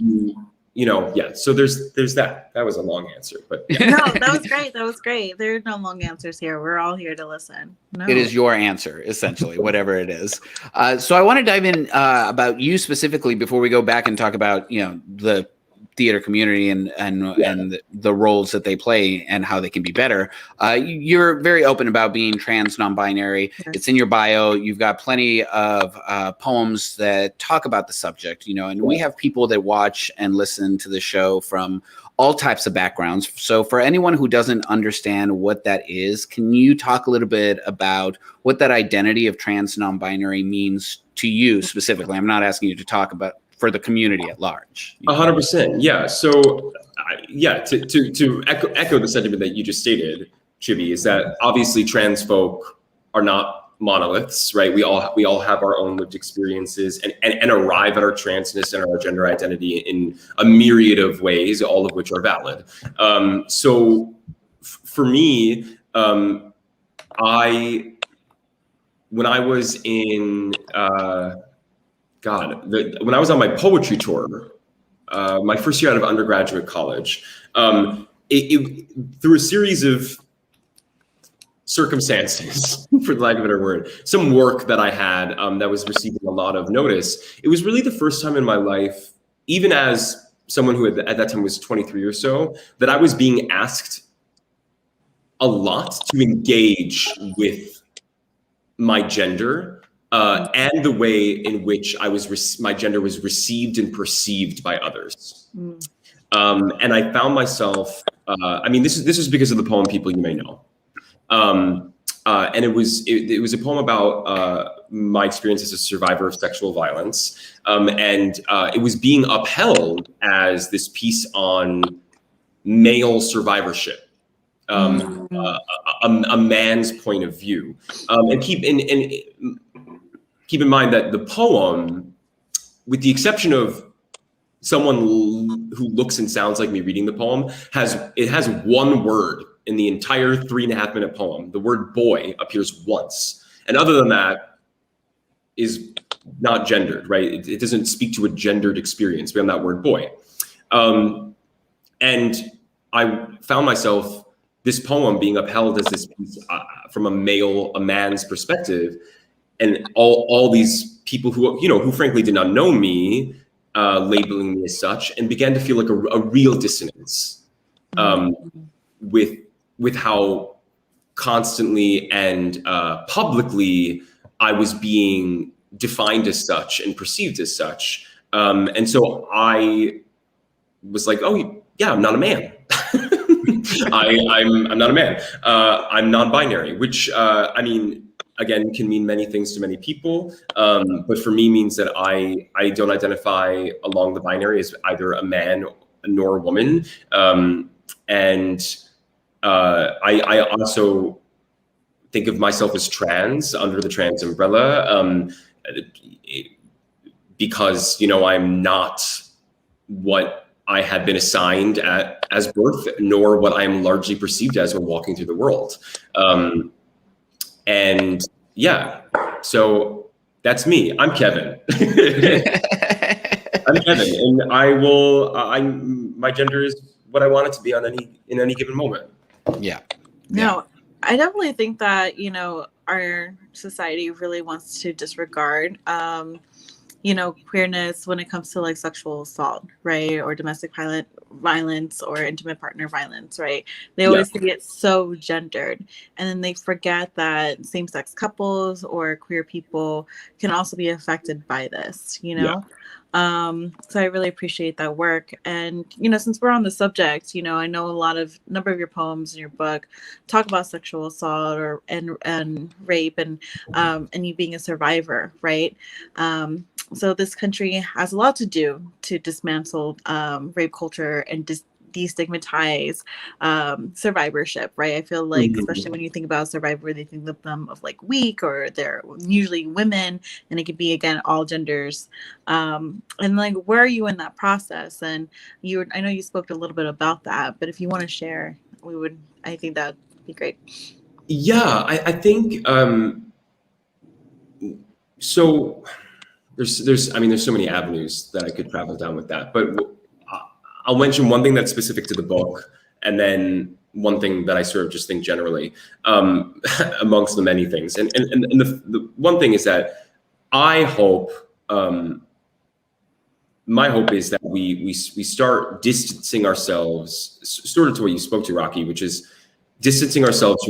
you know, yeah. So there's that. That was a long answer, but yeah. No, that was great. That was great. There are no long answers here. We're all here to listen. No. It is your answer, essentially, whatever it is. So I want to dive in about you specifically before we go back and talk about, you know, the theater community and the roles that they play and how they can be better. You're very open about being trans, non-binary. It's in your bio. You've got plenty of poems that talk about the subject, you know, and we have people that watch and listen to the show from all types of backgrounds. So for anyone who doesn't understand what that is, can you talk a little bit about what that identity of trans, non-binary means to you specifically? I'm not asking you to talk about for the community at large. 100%. Yeah. So yeah, to echo the sentiment that you just stated, Chibbi, is that obviously trans folk are not monoliths, right? We all have our own lived experiences and arrive at our transness and our gender identity in a myriad of ways, all of which are valid. So for me, when I was in when I was on my poetry tour, my first year out of undergraduate college, through a series of circumstances, for the lack of a better word, some work that I had that was receiving a lot of notice, it was really the first time in my life, even as someone who at that time was 23 or so, that I was being asked a lot to engage with my gender and the way in which my gender was received and perceived by others. And I found myself, I mean, this is because of the poem People You May Know. And it was a poem about my experience as a survivor of sexual violence. And it was being upheld as this piece on male survivorship. a man's point of view. And keep in mind that the poem, with the exception of someone who looks and sounds like me reading the poem, has one word in the entire 3.5-minute poem. The word boy appears once. And other than that, is not gendered, right? It doesn't speak to a gendered experience beyond that word boy. And I found myself, this poem being upheld as this piece from a man's perspective, and all these people who frankly did not know me, labeling me as such, and began to feel like a real dissonance with how constantly and publicly I was being defined as such and perceived as such. And so I was like, oh yeah, I'm not a man. I'm not a man. I'm non-binary, which I mean, again, can mean many things to many people. But for me means that I don't identify along the binary as either a man nor a woman. And I also think of myself as trans, under the trans umbrella, because, I'm not what I had been assigned as birth, nor what I'm largely perceived as when walking through the world. And yeah, so that's me. I'm Kevin. I'm Kevin, and my gender is what I want it to be in any given moment. Yeah. No, I definitely think that, our society really wants to disregard, queerness when it comes to like sexual assault, right? Or domestic violence or intimate partner violence, right? They always think it's so gendered. And then they forget that same-sex couples or queer people can also be affected by this, So I really appreciate that work. And, since we're on the subject, I know a number of your poems in your book talk about sexual assault and rape and you being a survivor, right? So this country has a lot to do to dismantle rape culture and destigmatize survivorship, right? I feel like, especially when you think about survivor, they think of them of like weak, or they're usually women, and it could be, again, all genders. And like, where are you in that process? And I know you spoke a little bit about that, but if you want to share, I think that would be great. Yeah, I think so. There's so many avenues that I could travel down with that, but I'll mention one thing that's specific to the book, and then one thing that I sort of just think generally, amongst the many things. And the one thing is that I hope, my hope is that we start distancing ourselves, sort of to what you spoke to, Raqui, which is distancing ourselves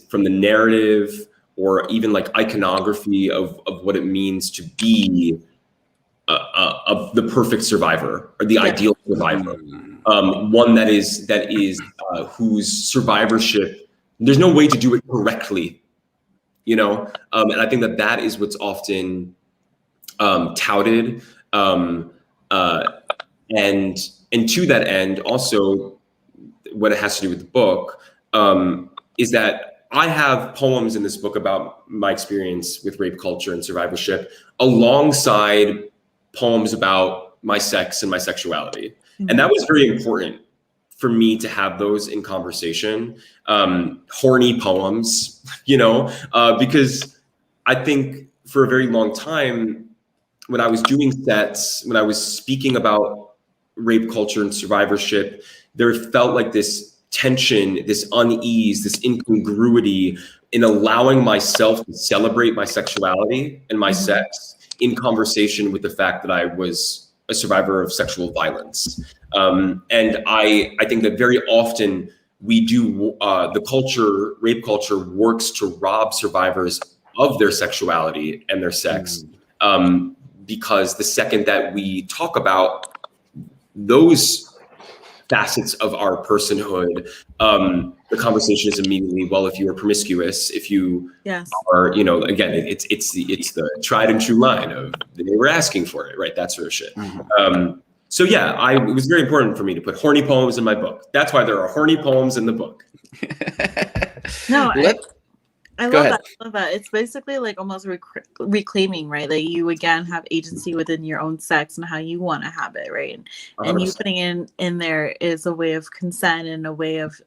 from the narrative, or even like iconography of what it means to be the perfect survivor, or the ideal survivor, one that is whose survivorship, there's no way to do it correctly, and I think that is what's often touted, and to that end, also what it has to do with the book is that I have poems in this book about my experience with rape culture and survivorship, alongside poems about my sex and my sexuality. And that was very important for me to have those in conversation, horny poems, because I think for a very long time, when I was doing sets, when I was speaking about rape culture and survivorship, there felt like this tension, this unease, this incongruity in allowing myself to celebrate my sexuality and my sex in conversation with the fact that I was a survivor of sexual violence. And I think that very often we do, rape culture works to rob survivors of their sexuality and their sex, because the second that we talk about those facets of our personhood, the conversation is immediately, well, if you are promiscuous, if you are, again, it's the tried and true line of they were asking for it, right? That sort of shit. So yeah, it was very important for me to put horny poems in my book. That's why there are horny poems in the book. No, I Go love ahead. that. I love that. It's basically like almost reclaiming, right? That you again have agency within your own sex and how you want to have it, right? And you 100%. putting in there is a way of consent and a way of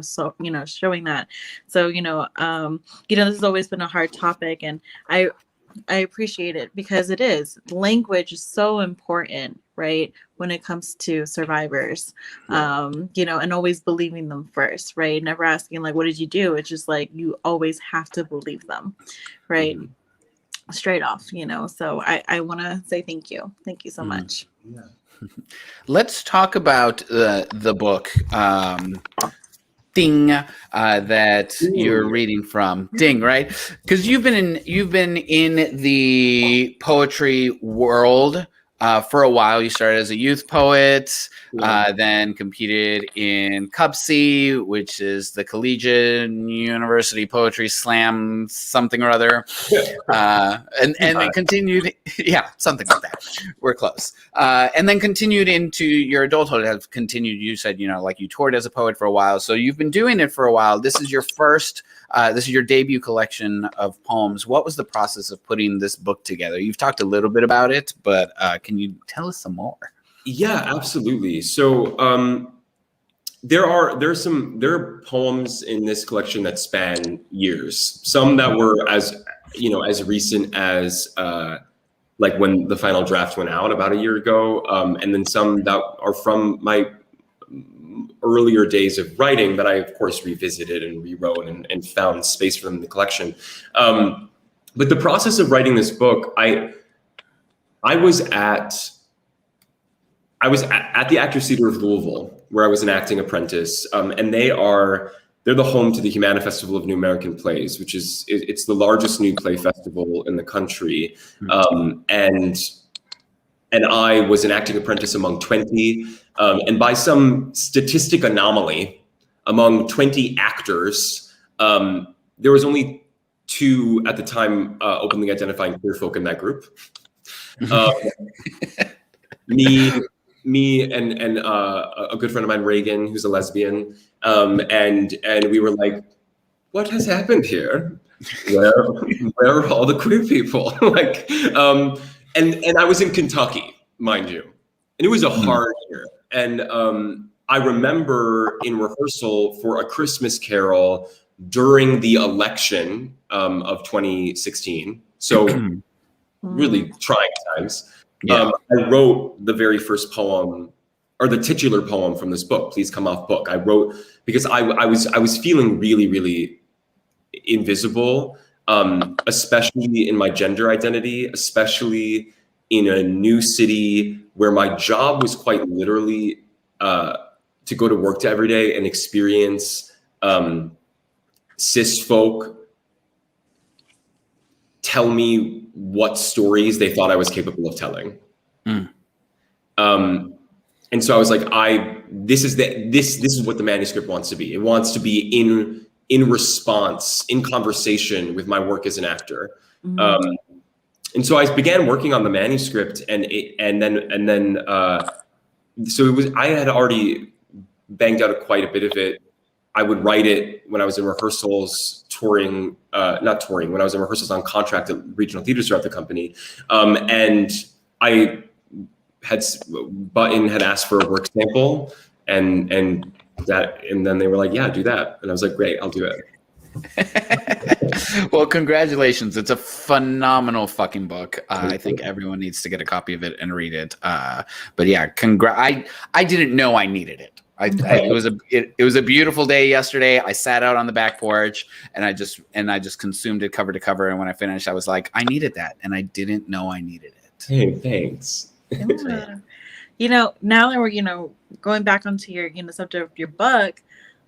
so showing that. So this has always been a hard topic, and I appreciate it because it is. Language is so important, right? When it comes to survivors, and always believing them first, right? Never asking like, what did you do? It's just like, you always have to believe them, right? Mm-hmm. Straight off, so I want to say thank you. Thank you so much. Yeah. Let's talk about the book. Ding, that you're reading from. Ding, right? Because you've been in the poetry world for a while. You started as a youth poet, then competed in CUPSI, which is the Collegiate University Poetry Slam something or other, and it continued, something like that. We're close, and then continued into your adulthood. Have continued. You said you toured as a poet for a while, so you've been doing it for a while. This is your first. This is your debut collection of poems. What was the process of putting this book together? You've talked a little bit about it, but can you tell us some more? Yeah, absolutely. So there are poems in this collection that span years. Some that were as recent as like when the final draft went out about a year ago, and then some that are from my earlier days of writing that I, of course, revisited and rewrote and found space for them in the collection. But the process of writing this book, I was at the Actors Theater of Louisville, where I was an acting apprentice, and they're the home to the Humana Festival of New American Plays, which it's the largest new play festival in the country, and I was an acting apprentice among 20, and by some statistic anomaly, among 20 actors, there was only 2 at the time openly identifying queer folk in that group. Me and a good friend of mine, Reagan, who's a lesbian, and we were like, what has happened here? Where are all the queer people? And I was in Kentucky, mind you, and it was a hard year. And I remember in rehearsal for A Christmas Carol during the election of 2016. So really trying times. I wrote the very first poem, or the titular poem from this book, Please Come Off Book. I wrote because I was feeling really, really invisible, especially in my gender identity, especially in a new city where my job was quite literally to go to work every day and experience cis folk tell me what stories they thought I was capable of telling. And so I was like, this is what the manuscript wants to be. It wants to be in response, in conversation with my work as an actor. And so I began working on the manuscript, I had already banged out quite a bit of it. I would write it when I was in rehearsals, when I was in rehearsals on contract at regional theaters throughout the company. And I had asked for a work sample, and then they were like, yeah, do that. And I was like, great, I'll do it. Well, congratulations. It's a phenomenal fucking book. I think everyone needs to get a copy of it and read it. But yeah, I didn't know I needed it. It was a beautiful day yesterday. I sat out on the back porch and I just consumed it cover to cover. And when I finished, I was like, I needed that, and I didn't know I needed it. Hey, thanks. Now that we're going back onto your subject of your book,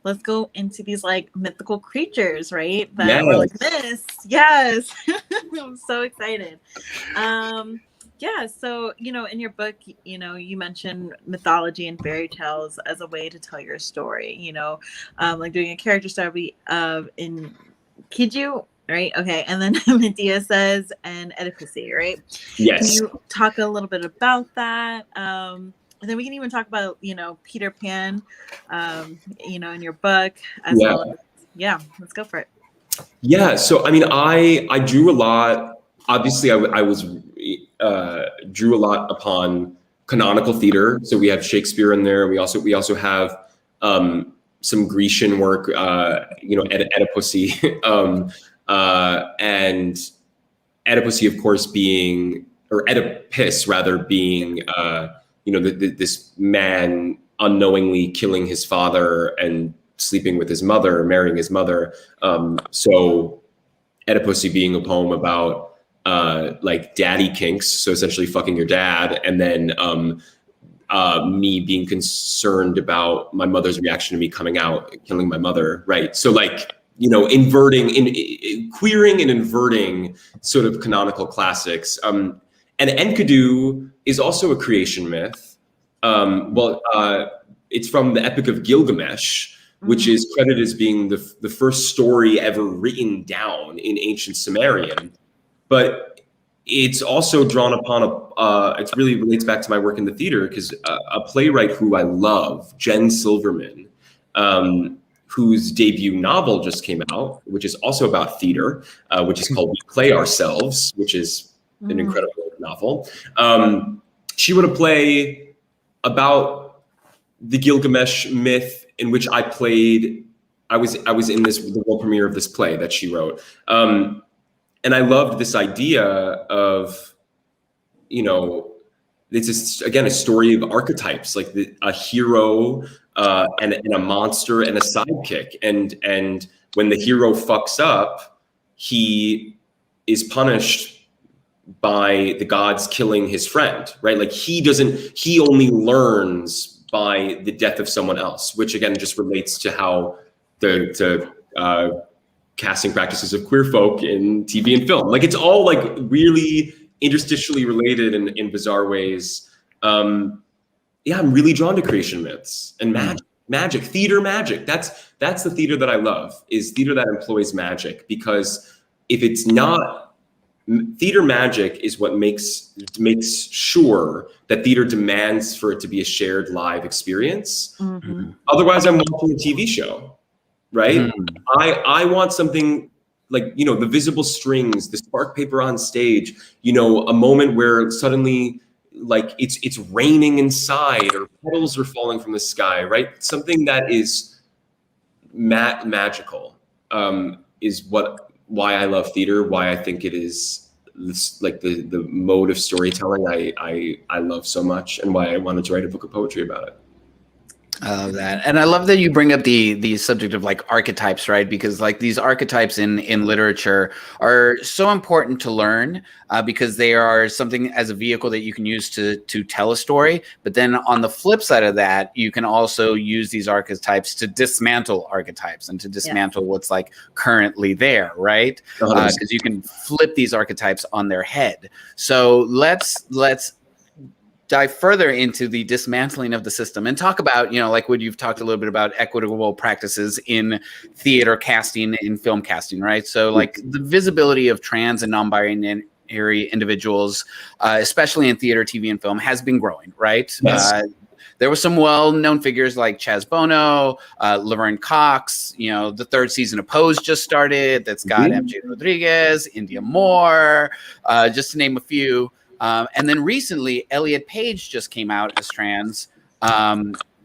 let's go into these like mythical creatures, right? That were like this. Yes. I'm so excited. So, in your book, you mentioned mythology and fairy tales as a way to tell your story, like doing a character study in Kiju, right? Okay. And then Medea says and Oedipus, right? Yes. Can you talk a little bit about that? And then we can even talk about, Peter Pan, in your book as well. Yeah, let's go for it. Yeah. So, I mean, I drew a lot. Obviously, I was drew a lot upon canonical theater. So we have Shakespeare in there. We also have some Grecian work, Oedipusy, and Oedipusy, of course, being, or Oedipus rather, being, this man unknowingly killing his father and sleeping with his mother, marrying his mother. So Oedipusy being a poem about like daddy kinks, so essentially fucking your dad, and then me being concerned about my mother's reaction to me coming out, killing my mother, right? So like, queering and inverting sort of canonical classics. And Enkidu is also a creation myth. It's from the Epic of Gilgamesh, which is credited as being the first story ever written down in ancient Sumerian. But it's also drawn upon it really relates back to my work in the theater, because a playwright who I love, Jen Silverman, whose debut novel just came out, which is also about theater, which is called We Play Ourselves, which is an incredible novel. She wrote a play about the Gilgamesh myth, in which I played. I was in the world premiere of this play that she wrote. And I loved this idea of, it's just, again, a story of archetypes, like a hero and a monster and a sidekick. And when the hero fucks up, he is punished by the gods killing his friend, right? Like he only learns by the death of someone else, which again just relates to how the casting practices of queer folk in TV and film. Like it's all like really interstitially related in bizarre ways. I'm really drawn to creation myths and magic, theater magic. That's the theater that I love, is theater that employs magic, because if it's not, theater magic is what makes sure that theater demands for it to be a shared live experience. Otherwise, I'm watching a TV show. Right? I want something like, the visible strings, the spark paper on stage, a moment where suddenly like it's raining inside or petals are falling from the sky, right? Something that is magical is why I love theater, why I think it is like the mode of storytelling I love so much, and why I wanted to write a book of poetry about it. I love that. And I love that you bring up the subject of like archetypes, right? Because like these archetypes in literature are so important to learn because they are something as a vehicle that you can use to tell a story. But then on the flip side of that, you can also use these archetypes to dismantle archetypes and to dismantle what's like currently there, right? Because you can flip these archetypes on their head. So let's dive further into the dismantling of the system and talk about, like what you've talked a little bit about, equitable practices in theater casting, in film casting, right? So like the visibility of trans and non-binary individuals, especially in theater, TV, and film, has been growing, right? Yes. There were some well-known figures like Chaz Bono, Laverne Cox, the third season of Pose just started. That's got MJ Rodriguez, India Moore, just to name a few. And then recently, Elliot Page just came out as trans,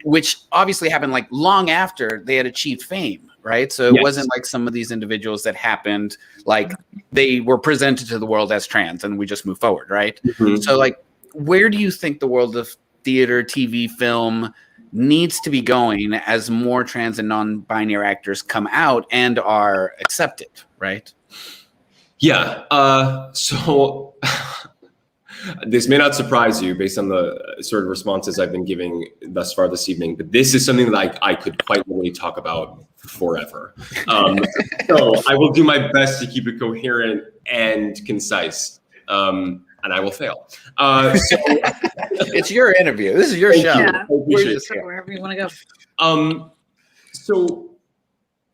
which obviously happened like long after they had achieved fame, right? So it wasn't like some of these individuals that happened, like they were presented to the world as trans and we just move forward, right? So like, where do you think the world of theater, TV, film needs to be going as more trans and non-binary actors come out and are accepted, right? Yeah. So this may not surprise you based on the sort of responses I've been giving thus far this evening, but this is something that I could quite literally talk about forever. So I will do my best to keep it coherent and concise, and I will fail. It's your interview. This is your show. Yeah. Wherever you want to go. So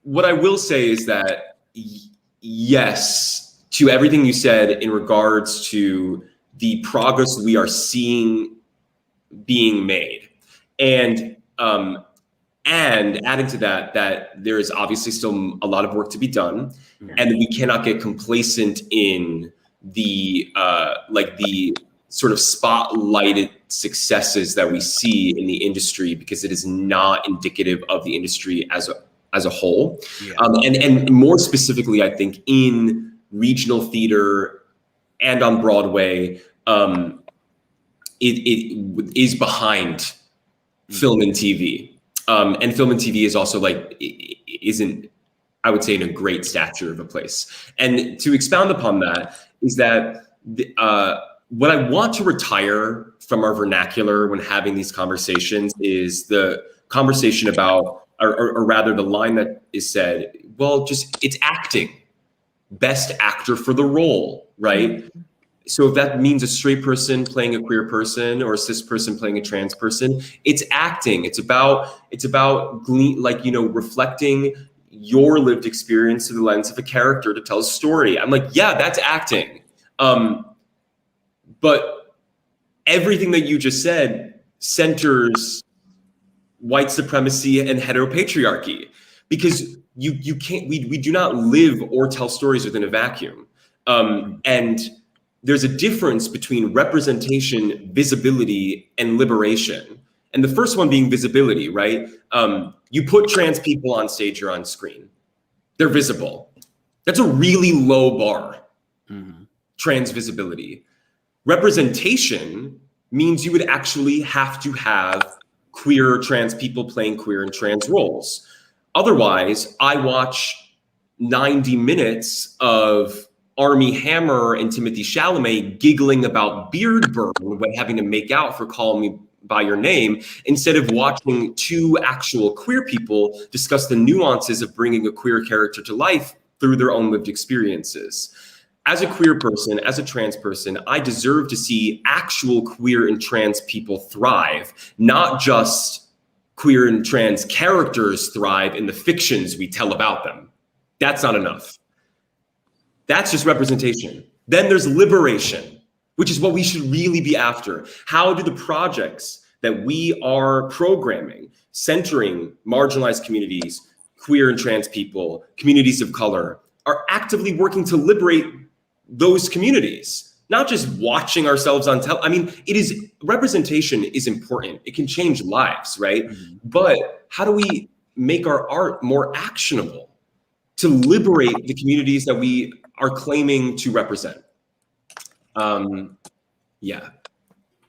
what I will say is that yes, to everything you said in regards to the progress we are seeing being made. And adding to that, that there is obviously still a lot of work to be done, and we cannot get complacent in the the sort of spotlighted successes that we see in the industry, because it is not indicative of the industry as a whole. Yeah. And more specifically, I think in regional theater and on Broadway, it is behind film and TV. And film and TV is also isn't, I would say, in a great stature of a place. And to expound upon that is that what I want to retire from our vernacular when having these conversations is the conversation about, or rather the line that is said, well, just it's acting, best actor for the role, right? So if that means a straight person playing a queer person or a cis person playing a trans person, it's acting. It's about reflecting your lived experience through the lens of a character to tell a story. I'm like, yeah, that's acting. But everything that you just said centers white supremacy and heteropatriarchy, because you can't, we do not live or tell stories within a vacuum. And there's a difference between representation, visibility, and liberation. And the first one being visibility, right? You put trans people on stage or on screen, they're visible. That's a really low bar, trans visibility. Representation means you would actually have to have queer trans people playing queer and trans roles. Otherwise, I watch 90 minutes of Armie Hammer and Timothée Chalamet giggling about beard burn when having to make out for Call Me By Your Name, instead of watching two actual queer people discuss the nuances of bringing a queer character to life through their own lived experiences. As a queer person, as a trans person, I deserve to see actual queer and trans people thrive, not just queer and trans characters thrive in the fictions we tell about them. That's not enough. That's just representation. Then there's liberation, which is what we should really be after. How do the projects that we are programming, centering marginalized communities, queer and trans people, communities of color, are actively working to liberate those communities? Not just watching ourselves on representation is important. It can change lives, right? But how do we make our art more actionable to liberate the communities that we are claiming to represent? Yeah.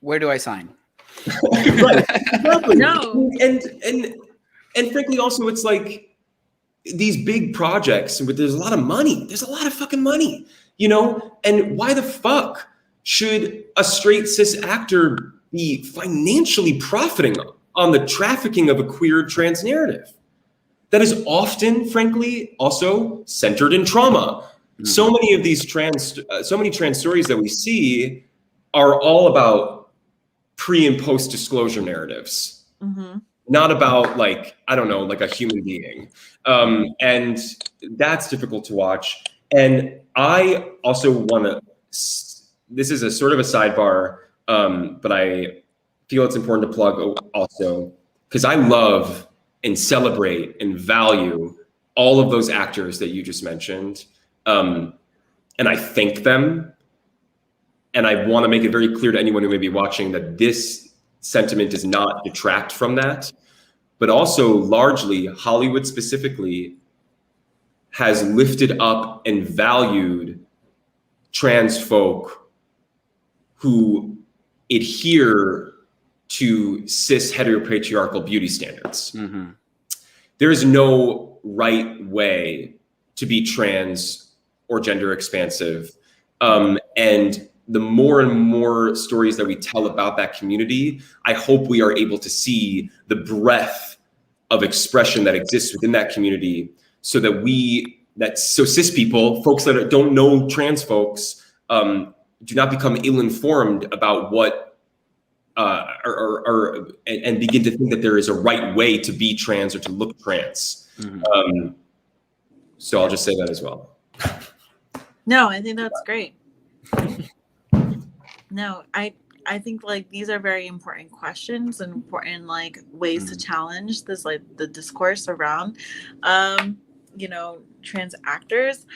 Where do I sign? Right. Exactly. No. And frankly, also, it's like these big projects, but there's a lot of money. There's a lot of fucking money, And why the fuck should a straight cis actor be financially profiting on the trafficking of a queer trans narrative that is often, frankly, also centered in trauma? So many of these trans stories that we see are all about pre and post disclosure narratives, not about a human being. And that's difficult to watch. And I also want to, this is a sort of a sidebar, but I feel it's important to plug also, because I love and celebrate and value all of those actors that you just mentioned. And I thank them. And I want to make it very clear to anyone who may be watching that this sentiment does not detract from that. But also, largely, Hollywood specifically has lifted up and valued trans folk who adhere to cis heteropatriarchal beauty standards. There is no right way to be trans or gender expansive. And the more and more stories that we tell about that community, I hope we are able to see the breadth of expression that exists within that community, so that so cis people, folks that don't know trans folks, do not become ill-informed about what, and begin to think that there is a right way to be trans or to look trans. So I'll just say that as well. No, I think that's great. No, I think like these are very important questions and important like ways to challenge this, like the discourse around trans actors.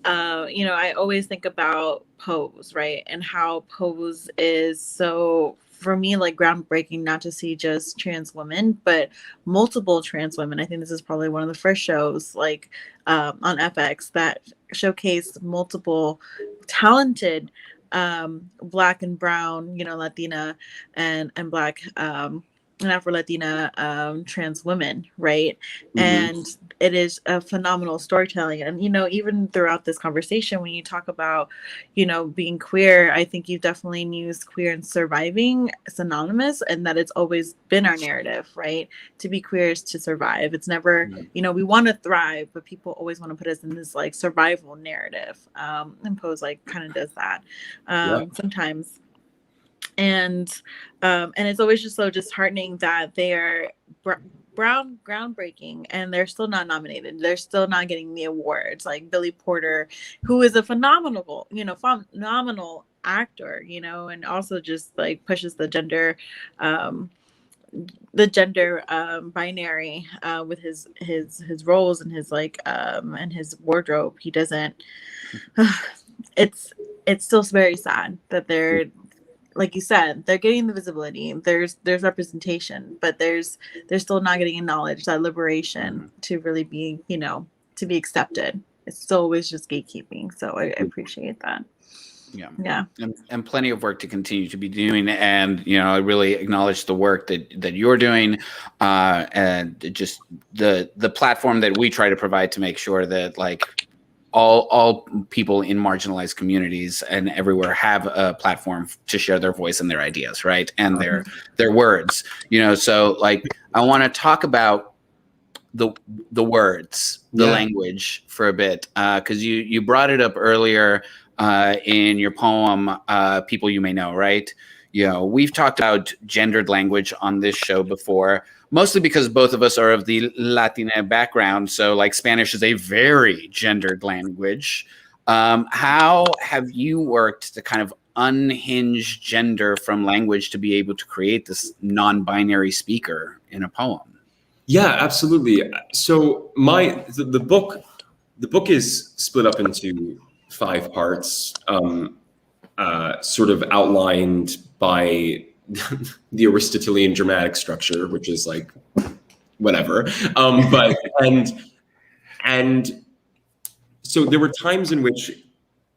I always think about Pose, right? And how Pose is so, for me, like groundbreaking, not to see just trans women, but multiple trans women. I think this is probably one of the first shows like on FX that showcased multiple talented Black and brown, Latina and Black and Afro-Latina trans women, right? And it is a phenomenal storytelling. And, even throughout this conversation, when you talk about, being queer, I think you've definitely used queer and surviving synonymous, and that it's always been our narrative, right? To be queer is to survive. It's never, we want to thrive, but people always want to put us in this like survival narrative. And Pose like kind of does that sometimes. And it's always just so disheartening that they are groundbreaking and they're still not nominated. They're still not getting the awards. Like Billy Porter, who is a phenomenal actor, and also just like pushes the gender binary with his roles and his like and his wardrobe. He doesn't. It's still very sad that they're, like you said, they're getting the visibility. There's representation, but they're still not getting acknowledged, that liberation to really be, to be accepted. It's still always just gatekeeping. So I appreciate that. Yeah. And plenty of work to continue to be doing. And, I really acknowledge the work that you're doing, and just the platform that we try to provide to make sure that like all people in marginalized communities and everywhere have a platform to share their voice and their ideas, right? And their words, so like I want to talk about the words, the language for a bit, because you brought it up earlier in your poem, People You May Know, right? We've talked about gendered language on this show before, mostly because both of us are of the Latina background. So like Spanish is a very gendered language. How have you worked to kind of unhinge gender from language to be able to create this non-binary speaker in a poem? Yeah, absolutely. So the book is split up into 5 parts, sort of outlined by the Aristotelian dramatic structure, which is like whatever. But and so there were times in which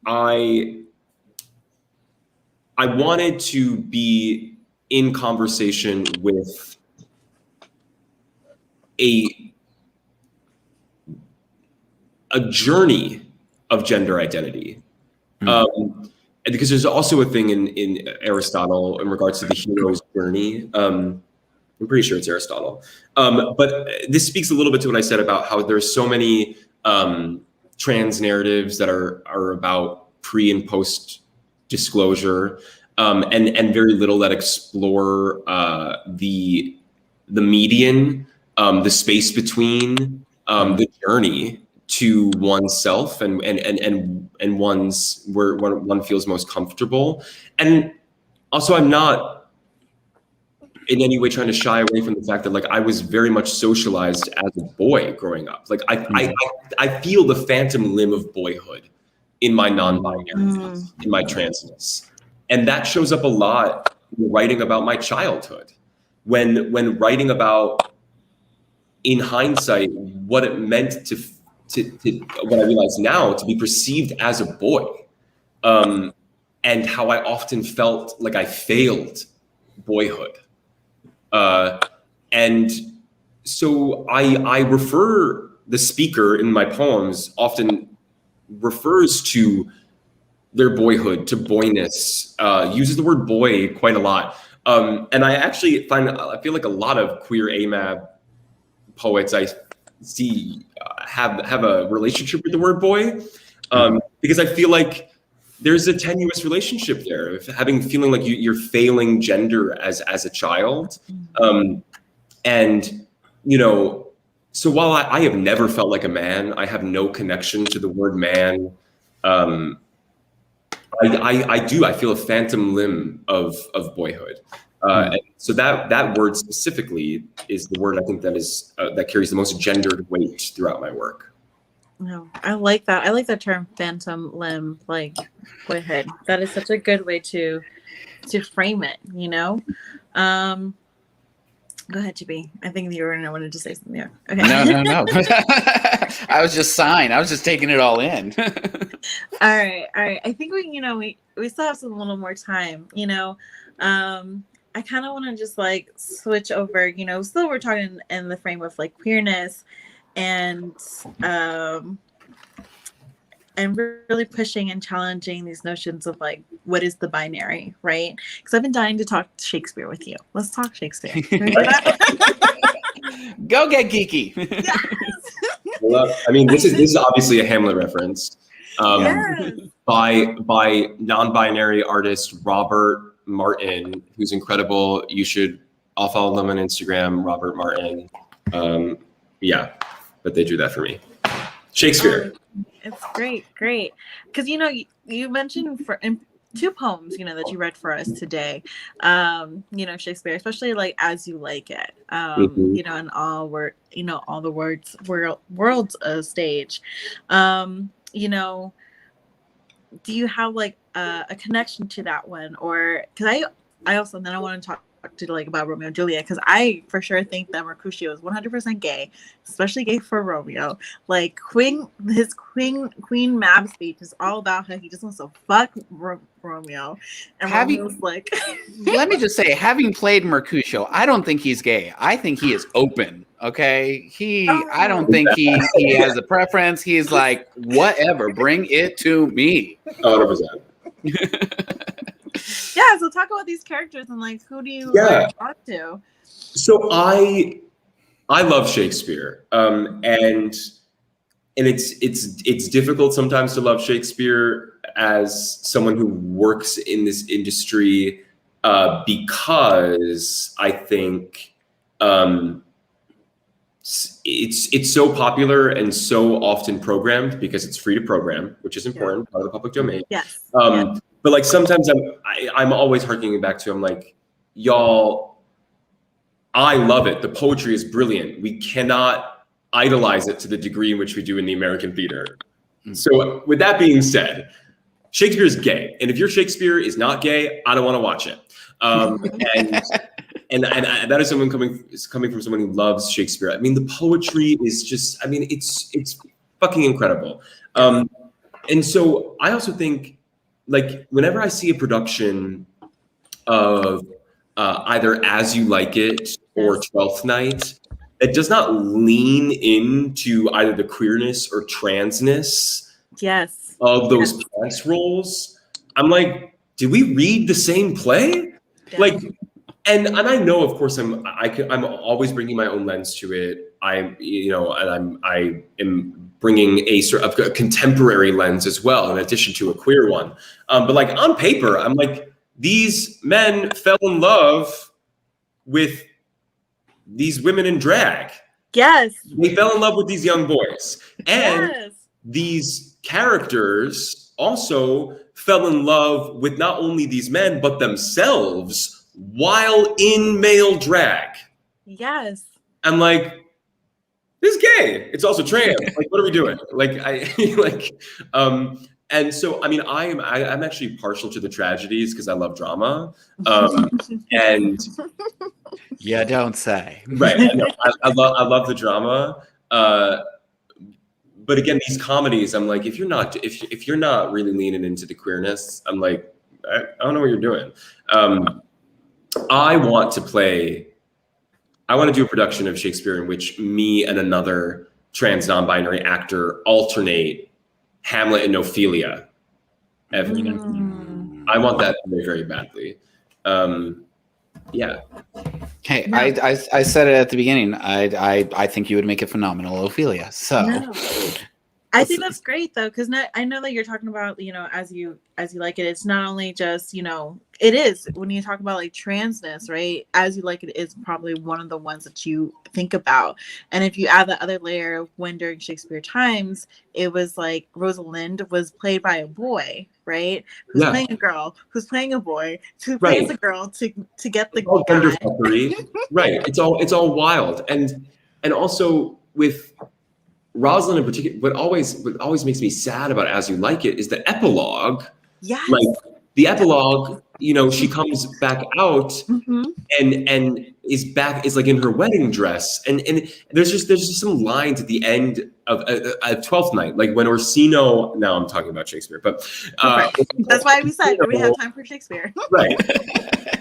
I wanted to be in conversation with a journey of gender identity. Because there's also a thing in Aristotle in regards to the hero's journey. I'm pretty sure it's Aristotle. But this speaks a little bit to what I said about how there's so many trans narratives that are about pre and post disclosure, and very little that explore the median, the space between, the journey to oneself and one's where one feels most comfortable. And also, I'm not in any way trying to shy away from the fact that like I was very much socialized as a boy growing up. Like I feel the phantom limb of boyhood in my non-binary, in my transness, and that shows up a lot in writing about my childhood. When writing about, in hindsight, what it meant to what I realize now to be perceived as a boy, and how I often felt like I failed boyhood. And so I refer, the speaker in my poems often refers to their boyhood, to boyness, uses the word boy quite a lot. And I actually I feel like a lot of queer AMAB poets I see have a relationship with the word boy, because I feel like there's a tenuous relationship there of feeling like you're failing gender as a child. And, so while I have never felt like a man, I have no connection to the word man. I do. I feel a phantom limb of boyhood. And so that word specifically is the word I think that is that carries the most gendered weight throughout my work. No, I like that. I like the term phantom limb, like boyhood. That is such a good way to frame it, you know? Go ahead, Chibbi. I think you were going to want to say something there. Okay. No. I was just sighing. I was just taking it all in. All right. I think we still have some little more time, you know. I kind of want to just like switch over, you know, still we're talking in the frame of like queerness and really pushing and challenging these notions of like, what is the binary, right? Because I've been dying to talk Shakespeare with you. Let's talk Shakespeare. Can we do that? Go get geeky. Yes. I mean, this is obviously a Hamlet reference Yes. by non-binary artist Robert Martin, who's incredible. You should all follow them on Instagram, Robert Martin. Yeah, but they drew that for me. Shakespeare. It's great. Because, you know, you mentioned in 2 poems, you know, that you read for us today, you know, Shakespeare, especially like As You Like It, you know, and all the world's a stage. You know, do you have like a connection to that one? Or, because I also, then I want to talk to like about Romeo and Juliet, because I for sure think that Mercutio is 100% gay, especially gay for Romeo. Like his Queen Mab speech is all about how he just wants to fuck Romeo, and Romeo's like, let me just say, having played Mercutio, I don't think he's gay. I think he is open. Okay, I don't think he has a preference. He's like, whatever, bring it to me. 100%. Yeah, so talk about these characters and like, who do you talk to? So I love Shakespeare, and it's difficult sometimes to love Shakespeare as someone who works in this industry, because I think it's so popular and so often programmed because it's free to program, which is important, part of the public domain. Yes. But like sometimes I'm always harkening back to, I'm like, y'all, I love it. The poetry is brilliant. We cannot idolize it to the degree in which we do in the American theater. So with that being said, Shakespeare is gay. And if your Shakespeare is not gay, I don't want to watch it. And that is someone coming from someone who loves Shakespeare. I mean, the poetry is just, I mean, it's fucking incredible. And so I also think, like, whenever I see a production of either As You Like It or Twelfth Night that does not lean into either the queerness or transness of those past roles, I'm like, did we read the same play? Yeah. Like, and I know, of course, I'm always bringing my own lens to it. I am bringing a sort of a contemporary lens as well, in addition to a queer one. But like on paper, I'm like, these men fell in love with these women in drag. Yes. They fell in love with these young boys. And these characters also fell in love with not only these men, but themselves while in male drag. Yes. I'm like, this is gay. It's also trans. Like, what are we doing? And so, I mean, I'm actually partial to the tragedies because I love drama. And yeah, don't say. Right. I love the drama. But again, these comedies, I'm like, if you're not really leaning into the queerness, I'm like, I don't know what you're doing. I want to do a production of Shakespeare in which me and another trans non-binary actor alternate Hamlet and Ophelia. I want that very, very badly. Yeah. Hey, no. I said it at the beginning. I think you would make it phenomenal, Ophelia. So I think that's great though, because I know that you're talking about, you know, as you like it. It's not only just, you know, it is when you talk about like transness, right? As You Like It is probably one of the ones that you think about. And if you add the other layer of when during Shakespeare times, it was like Rosalind was played by a boy, right? Who's Yeah. playing a girl, who's playing a boy, who Right. plays a girl to get the all gender guy. fuckery. Right. It's all wild. And also with Rosalind in particular, what always makes me sad about As You Like It is the epilogue. Yes. Like the epilogue, you know, she comes back out Mm-hmm. and is like in her wedding dress, and there's just some lines at the end of Twelfth Night, like when Orsino. Now I'm talking about Shakespeare, but That's why we said, do we have time for Shakespeare? right.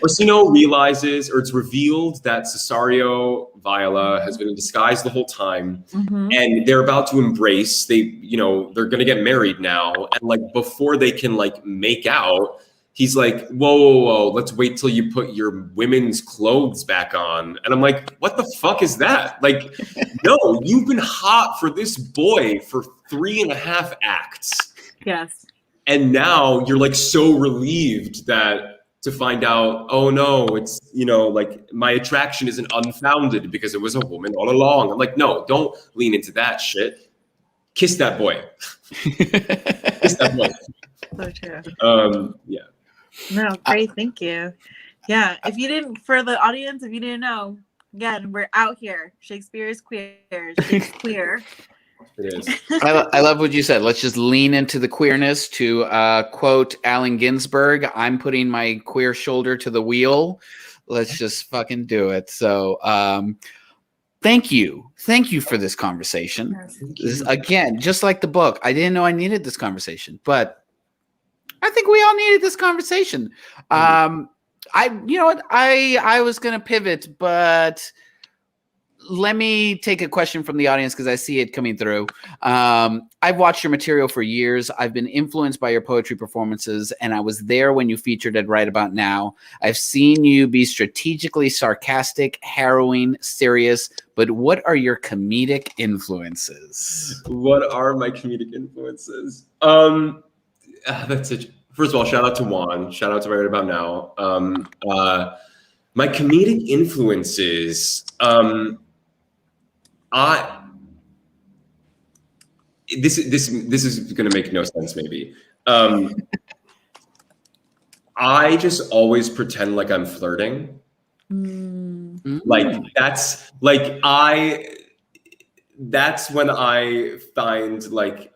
Orsino realizes, or it's revealed, that Cesario Viola has been in disguise the whole time, and they're about to embrace. They're going to get married now, and like before they can like make out, he's like, whoa, let's wait till you put your women's clothes back on. And I'm like, what the fuck is that? Like, no, you've been hot for this boy for 3.5 acts. Yes. And now you're like so relieved to find out, oh no, it's, like my attraction isn't unfounded because it was a woman all along. I'm like, no, don't lean into that shit. Kiss that boy. Kiss that boy. So true. Yeah. No, great. Thank you. Yeah. For the audience, if you didn't know, again, we're out here. Shakespeare is queer. Shakespeare. It is. I love what you said. Let's just lean into the queerness. To quote Allen Ginsberg, I'm putting my queer shoulder to the wheel. Let's just fucking do it. So thank you for this conversation. Again, just like the book, I didn't know I needed this conversation, but I think we all needed this conversation. I was gonna pivot, but let me take a question from the audience because I see it coming through. I've watched your material for years. I've been influenced by your poetry performances, and I was there when you featured at Right About Now. I've seen you be strategically sarcastic, harrowing, serious, but what are your comedic influences? What are my comedic influences? That's it. First of all, shout out to Juan. Shout out to Right About Now. My comedic influences. This is going to make no sense, maybe. I just always pretend like I'm flirting. Like that's when I find like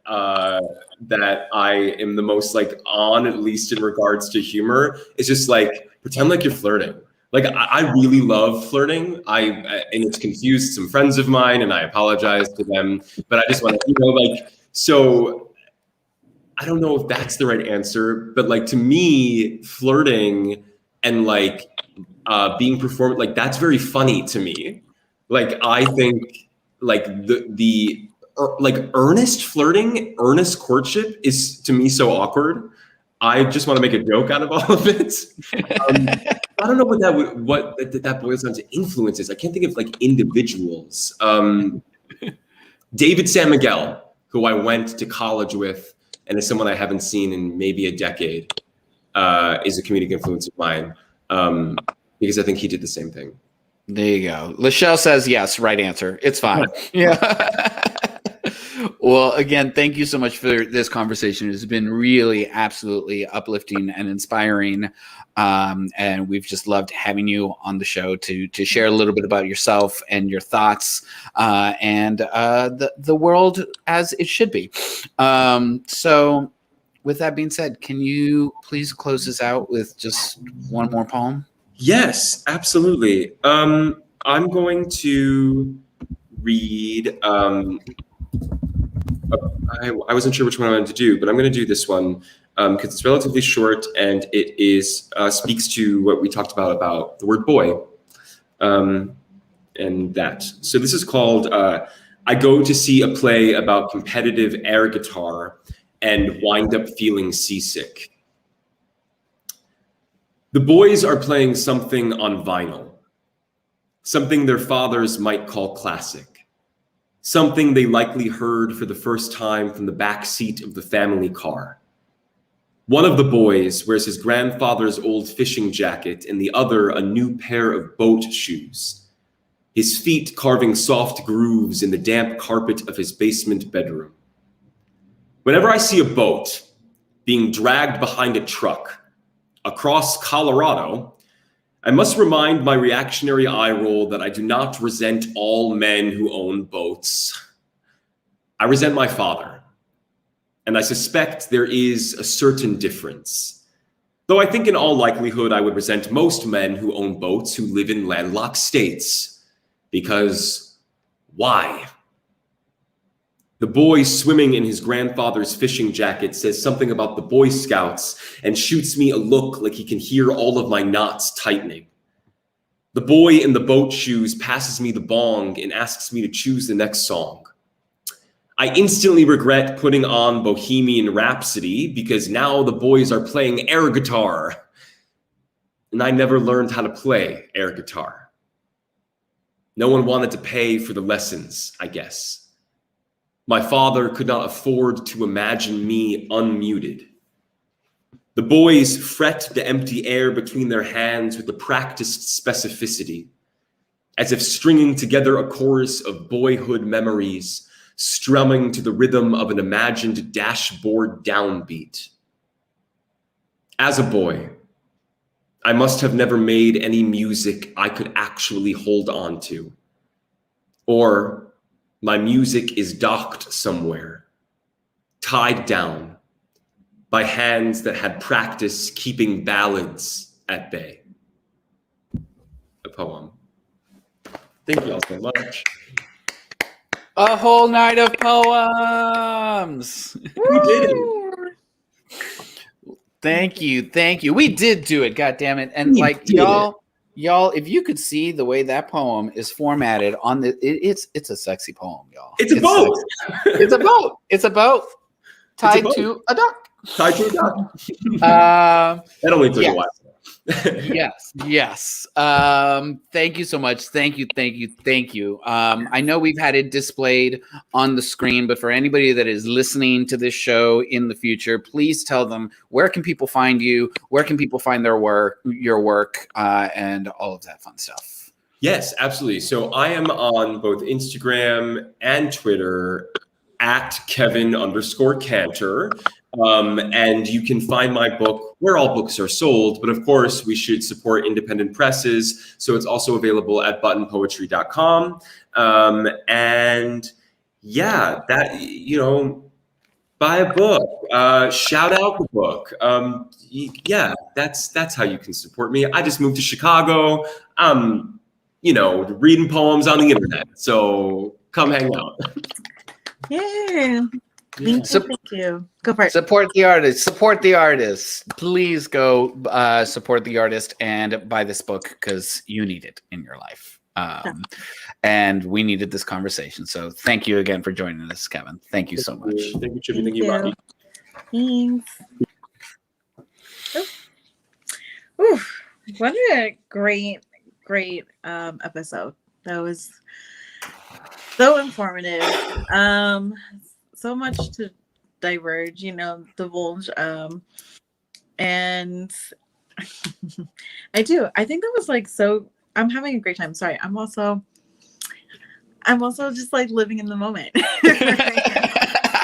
that I am the most like on, at least in regards to humor. It's just like pretend like you're flirting. Like I really love flirting. And it's confused some friends of mine, and I apologize to them. But I just want to, so I don't know if that's the right answer, but like to me, flirting and like being performed, like that's very funny to me. Like I think like the earnest flirting, earnest courtship is to me so awkward. I just want to make a joke out of all of it. I don't know what that boils down to influences. I can't think of like individuals. David San Miguel, who I went to college with, and is someone I haven't seen in maybe a decade, is a comedic influence of mine, because I think he did the same thing. There you go. Lachelle says yes. Right answer. It's fine. Yeah. Well, again, thank you so much for this conversation. It's been really absolutely uplifting and inspiring. And we've just loved having you on the show to share a little bit about yourself and your thoughts and the world as it should be. So with that being said, can you please close this out with just one more poem? Yes, absolutely. I'm going to read. I wasn't sure which one I wanted to do, but I'm going to do this one because it's relatively short and it is speaks to what we talked about the word boy, and that. So this is called "I Go to See a Play About Competitive Air Guitar and Wind Up Feeling Seasick." The boys are playing something on vinyl, something their fathers might call classic, something they likely heard for the first time from the back seat of the family car. One of the boys wears his grandfather's old fishing jacket and the other a new pair of boat shoes, his feet carving soft grooves in the damp carpet of his basement bedroom. Whenever I see a boat, being dragged behind a truck across Colorado, I must remind my reactionary eye roll that I do not resent all men who own boats. I resent my father, and I suspect there is a certain difference. Though I think in all likelihood I would resent most men who own boats who live in landlocked states. Because why? The boy swimming in his grandfather's fishing jacket says something about the Boy Scouts and shoots me a look like he can hear all of my knots tightening. The boy in the boat shoes passes me the bong and asks me to choose the next song. I instantly regret putting on Bohemian Rhapsody because now the boys are playing air guitar. And I never learned how to play air guitar. No one wanted to pay for the lessons, I guess. My father could not afford to imagine me unmuted. The boys fret the empty air between their hands with a practiced specificity, as if stringing together a chorus of boyhood memories, strumming to the rhythm of an imagined dashboard downbeat. As a boy, I must have never made any music I could actually hold on to. Or my music is docked somewhere, tied down by hands that had practice keeping ballads at bay. A poem. Thank you all so much. A whole night of poems. We did it. Thank you. We did do it. God damn it! And We like did y'all, if you could see the way that poem is formatted on it's a sexy poem, y'all. It's a boat. It's a boat. It's a boat tied boat. to a duck. Tied to a duck. That only took a while. Yes. Thank you so much. Thank you. I know we've had it displayed on the screen, but for anybody that is listening to this show in the future, please tell them, where can people find you? Where can people find your work, and all of that fun stuff? Yes, absolutely. So I am on both Instagram and Twitter at Kevin_Kantor. And you can find my book where all books are sold, but of course we should support independent presses. So it's also available at buttonpoetry.com. And yeah, that, buy a book, shout out the book. Yeah, that's how you can support me. I just moved to Chicago. Reading poems on the internet. So come hang out. Yeah. Thank you. Go for it. Support the artist. Please go support the artist and buy this book because you need it in your life. And we needed this conversation. So thank you again for joining us, Kevin. Thank you so much. Thank you, Chibbi. Thank you, Raqui. Thanks. Ooh, what a great episode. That was so informative. So much to divulge, and I think that was like so. I'm having a great time. Sorry, I'm also just like living in the moment.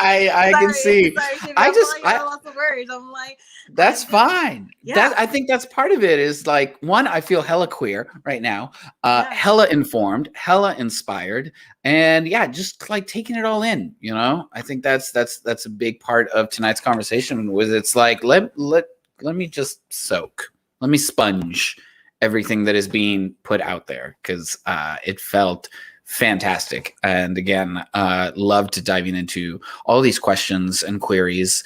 I can see. Sorry, I lost the words. I'm like, that's fine. Yeah. I think that's part of it. Is like, one, I feel hella queer right now, hella informed, hella inspired, and just like taking it all in. I think that's a big part of tonight's conversation. Was it's like let me just soak, let me sponge everything that is being put out there, because it felt fantastic. And again, loved diving into all these questions and queries,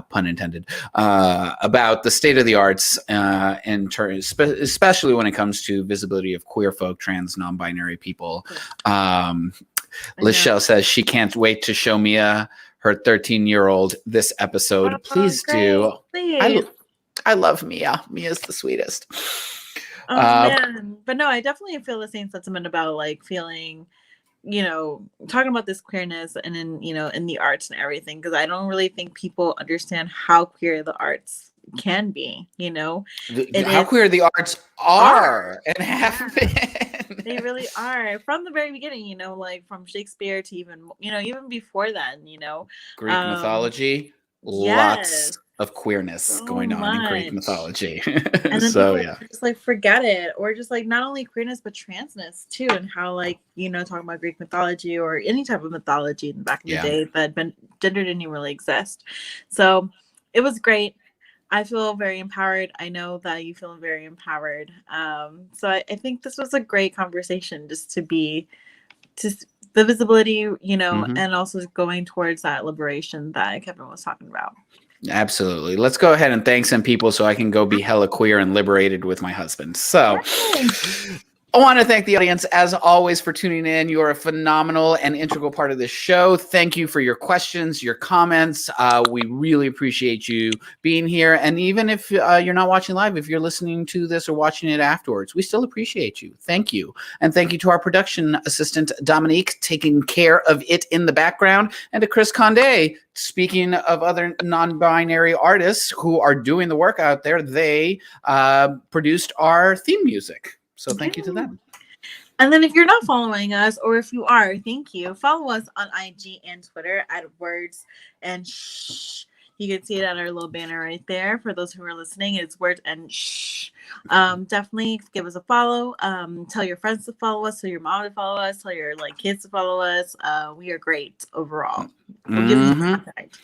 pun intended, about the state of the arts, in terms, especially when it comes to visibility of queer folk, trans, non-binary people. Lachelle says she can't wait to show Mia, her 13-year-old, this episode. Please do. Please. I love Mia. Mia's the sweetest. Oh man, but no, I definitely feel the same sentiment about like feeling, talking about this queerness and in the arts and everything, because I don't really think people understand how queer the arts can be. How queer the arts are and have been. They really are from the very beginning. Like from Shakespeare to even before then. Greek mythology, yes. of queerness So going on in Greek much. mythology. And then So people just like forget it, or just like not only queerness but transness too, and how like, you know, talking about Greek mythology or any type of mythology back in the day that gender didn't even really exist. So it was great. I feel very empowered. I know that you feel very empowered. So I think this was a great conversation, just to be just the visibility, you know, and also going towards that liberation that Kevin was talking about. Absolutely. Let's go ahead and thank some people so I can go be hella queer and liberated with my husband. So I want to thank the audience, as always, for tuning in. You are a phenomenal and integral part of this show. Thank you for your questions, your comments. We really appreciate you being here. And even if you're not watching live, if you're listening to this or watching it afterwards, we still appreciate you. Thank you. And thank you to our production assistant, Dominique, taking care of it in the background, and to Chris Condé. Speaking of other non-binary artists who are doing the work out there, they produced our theme music. So thank you to them. And then if you're not following us, or if you are, thank you. Follow us on IG and Twitter at Words and Shh. You can see it on our little banner right there. For those who are listening, it's Words and Shh. Definitely give us a follow. Tell your friends to follow us. Tell your mom to follow us. Tell your kids to follow us. We are great overall. We'll give you contact.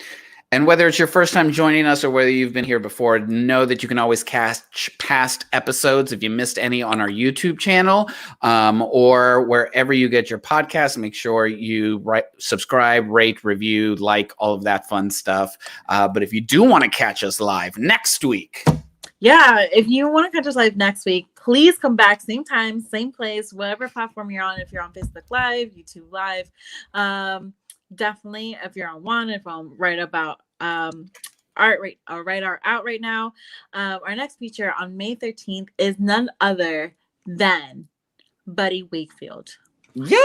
And whether it's your first time joining us or whether you've been here before, know that you can always catch past episodes if you missed any on our YouTube channel or wherever you get your podcasts. Make sure you subscribe, rate, review, like, all of that fun stuff. But if you do want to catch us live next week. Yeah, if you want to catch us live next week, please come back, same time, same place, whatever platform you're on. If you're on Facebook Live, YouTube Live, definitely. If you're on one, if I'm right about out right now. Our next feature on May 13th is none other than Buddy Wakefield. Yay!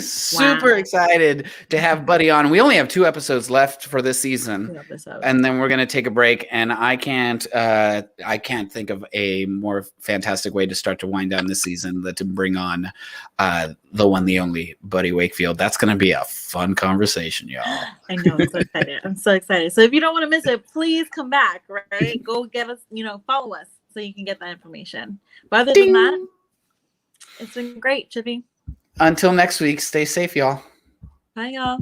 Super excited to have Buddy on. We only have 2 episodes left for this season, and then we're going to take a break. And I can't think of a more fantastic way to start to wind down this season than to bring on the one, the only Buddy Wakefield. That's going to be a fun conversation, y'all. I know, I'm so excited. I'm so excited. So if you don't want to miss it, please come back. Right? Go get us. Follow us so you can get that information. But other than that, it's been great, Chibbi. Until next week, stay safe, y'all. Bye, y'all.